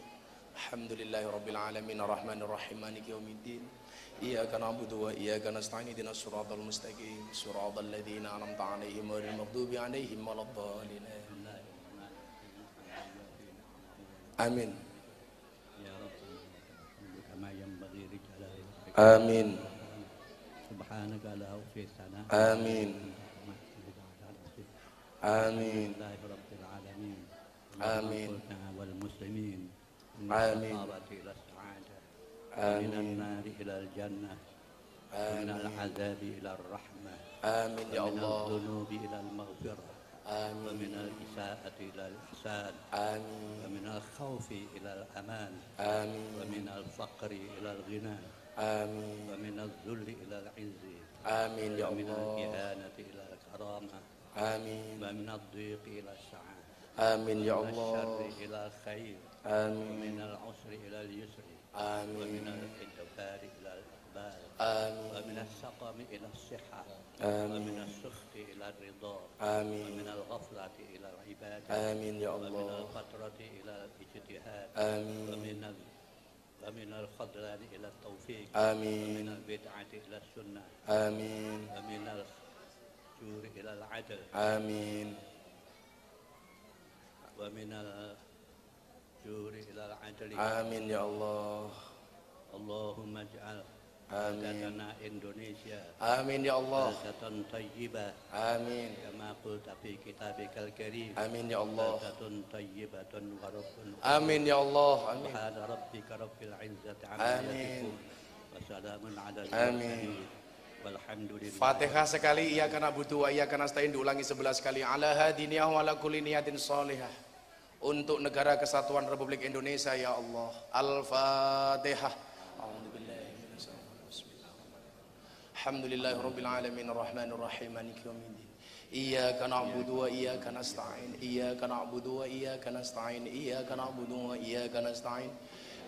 Alhamdulillahirabbil alamin arrahmanir rahim maliki yaumiddin. Iyyaka na'budu wa iyyaka nasta'in ihdinas siratal mustaqim siratal ladzina an'amta 'alaihim ghairil maghdubi 'alaihim waladdallin. Amin. Amin. Subhanaka la uhsi sana. Amin. Amin. Amin. Wal muslimin. Amin. من النار إلى الجنة ومن العذاب إلى الرحمة آمين يا ومن الله. الذنوب إلى المغفرة آمين. ومن الإساءة إلى الإحسان آمين. ومن الخوف إلى الأمان آمين. ومن الفقر إلى الغنى آمين. ومن الذل إلى العز آمين يا ومن الله. الإهانة إلى الكرامة آمين. ومن الضيق إلى السعة آمين يا ومن الشر الله. إلى الخير آمين. ومن العسر إلى اليسر آمين. ومن الإدبار إلى الإقبال آمين. ومن السقم إلى الصحة آمين. ومن السخط إلى الرضا آمين. ومن الغفلة إلى العبادة آمين يا ومن الله. الفترة إلى الاجتهاد آمين. ومن الخذلان إلى التوفيق آمين. ومن البدعة إلى السنة آمين. ومن الجور إلى العدل آمين. ومن الجور إلى العدل آمين يا الله. اللهم اجعل بلدنا إندونيسيا آمين يا الله بلدة طيبة آمين كما قلت في كتابك الكريم آمين يا الله بلدة طيبة ورب آمين يا الله آمين سبحان ربك رب العزة عما آمين. يصفون وسلام على آمين. المرسلين والحمد لله. Fatihah sekali, iyyaka na'budu wa iyyaka nasta'in diulangi 11 kali. Ala hadiniyah wa ala kulli niyatin shalihah. Untuk negara kesatuan Republik Indonesia ya Allah. Al-Fatihah. Alhamdulillahirabbil alamin arrahmanir rahim maliki yaumiddin. Iyyaka na'budu wa iyyaka nasta'in. Iyyaka na'budu wa iyyaka nasta'in. Iyyaka na'budu wa iyyaka nasta'in.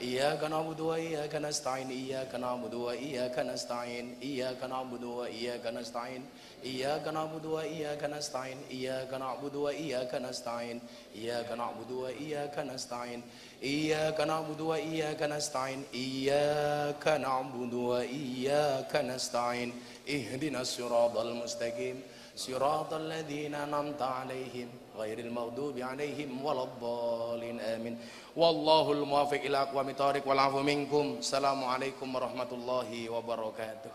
إياك نعبد وإياك نستعين إياك نعبد وإياك نستعين إياك نعبد وإياك نستعين إياك نعبد وإياك نستعين إياك نعبد وإياك نستعين إياك نعبد وإياك نستعين إياك نعبد وإياك نستعين إياك نعبد وإياك نستعين اهدنا الصراط المستقيم صراط الذين أنعمت عليهم غير المغضوب عليهم ولا الضالين آمين والله الموافق إلى أقوام الطريق والعفو منكم السلام عليكم ورحمة الله وبركاته.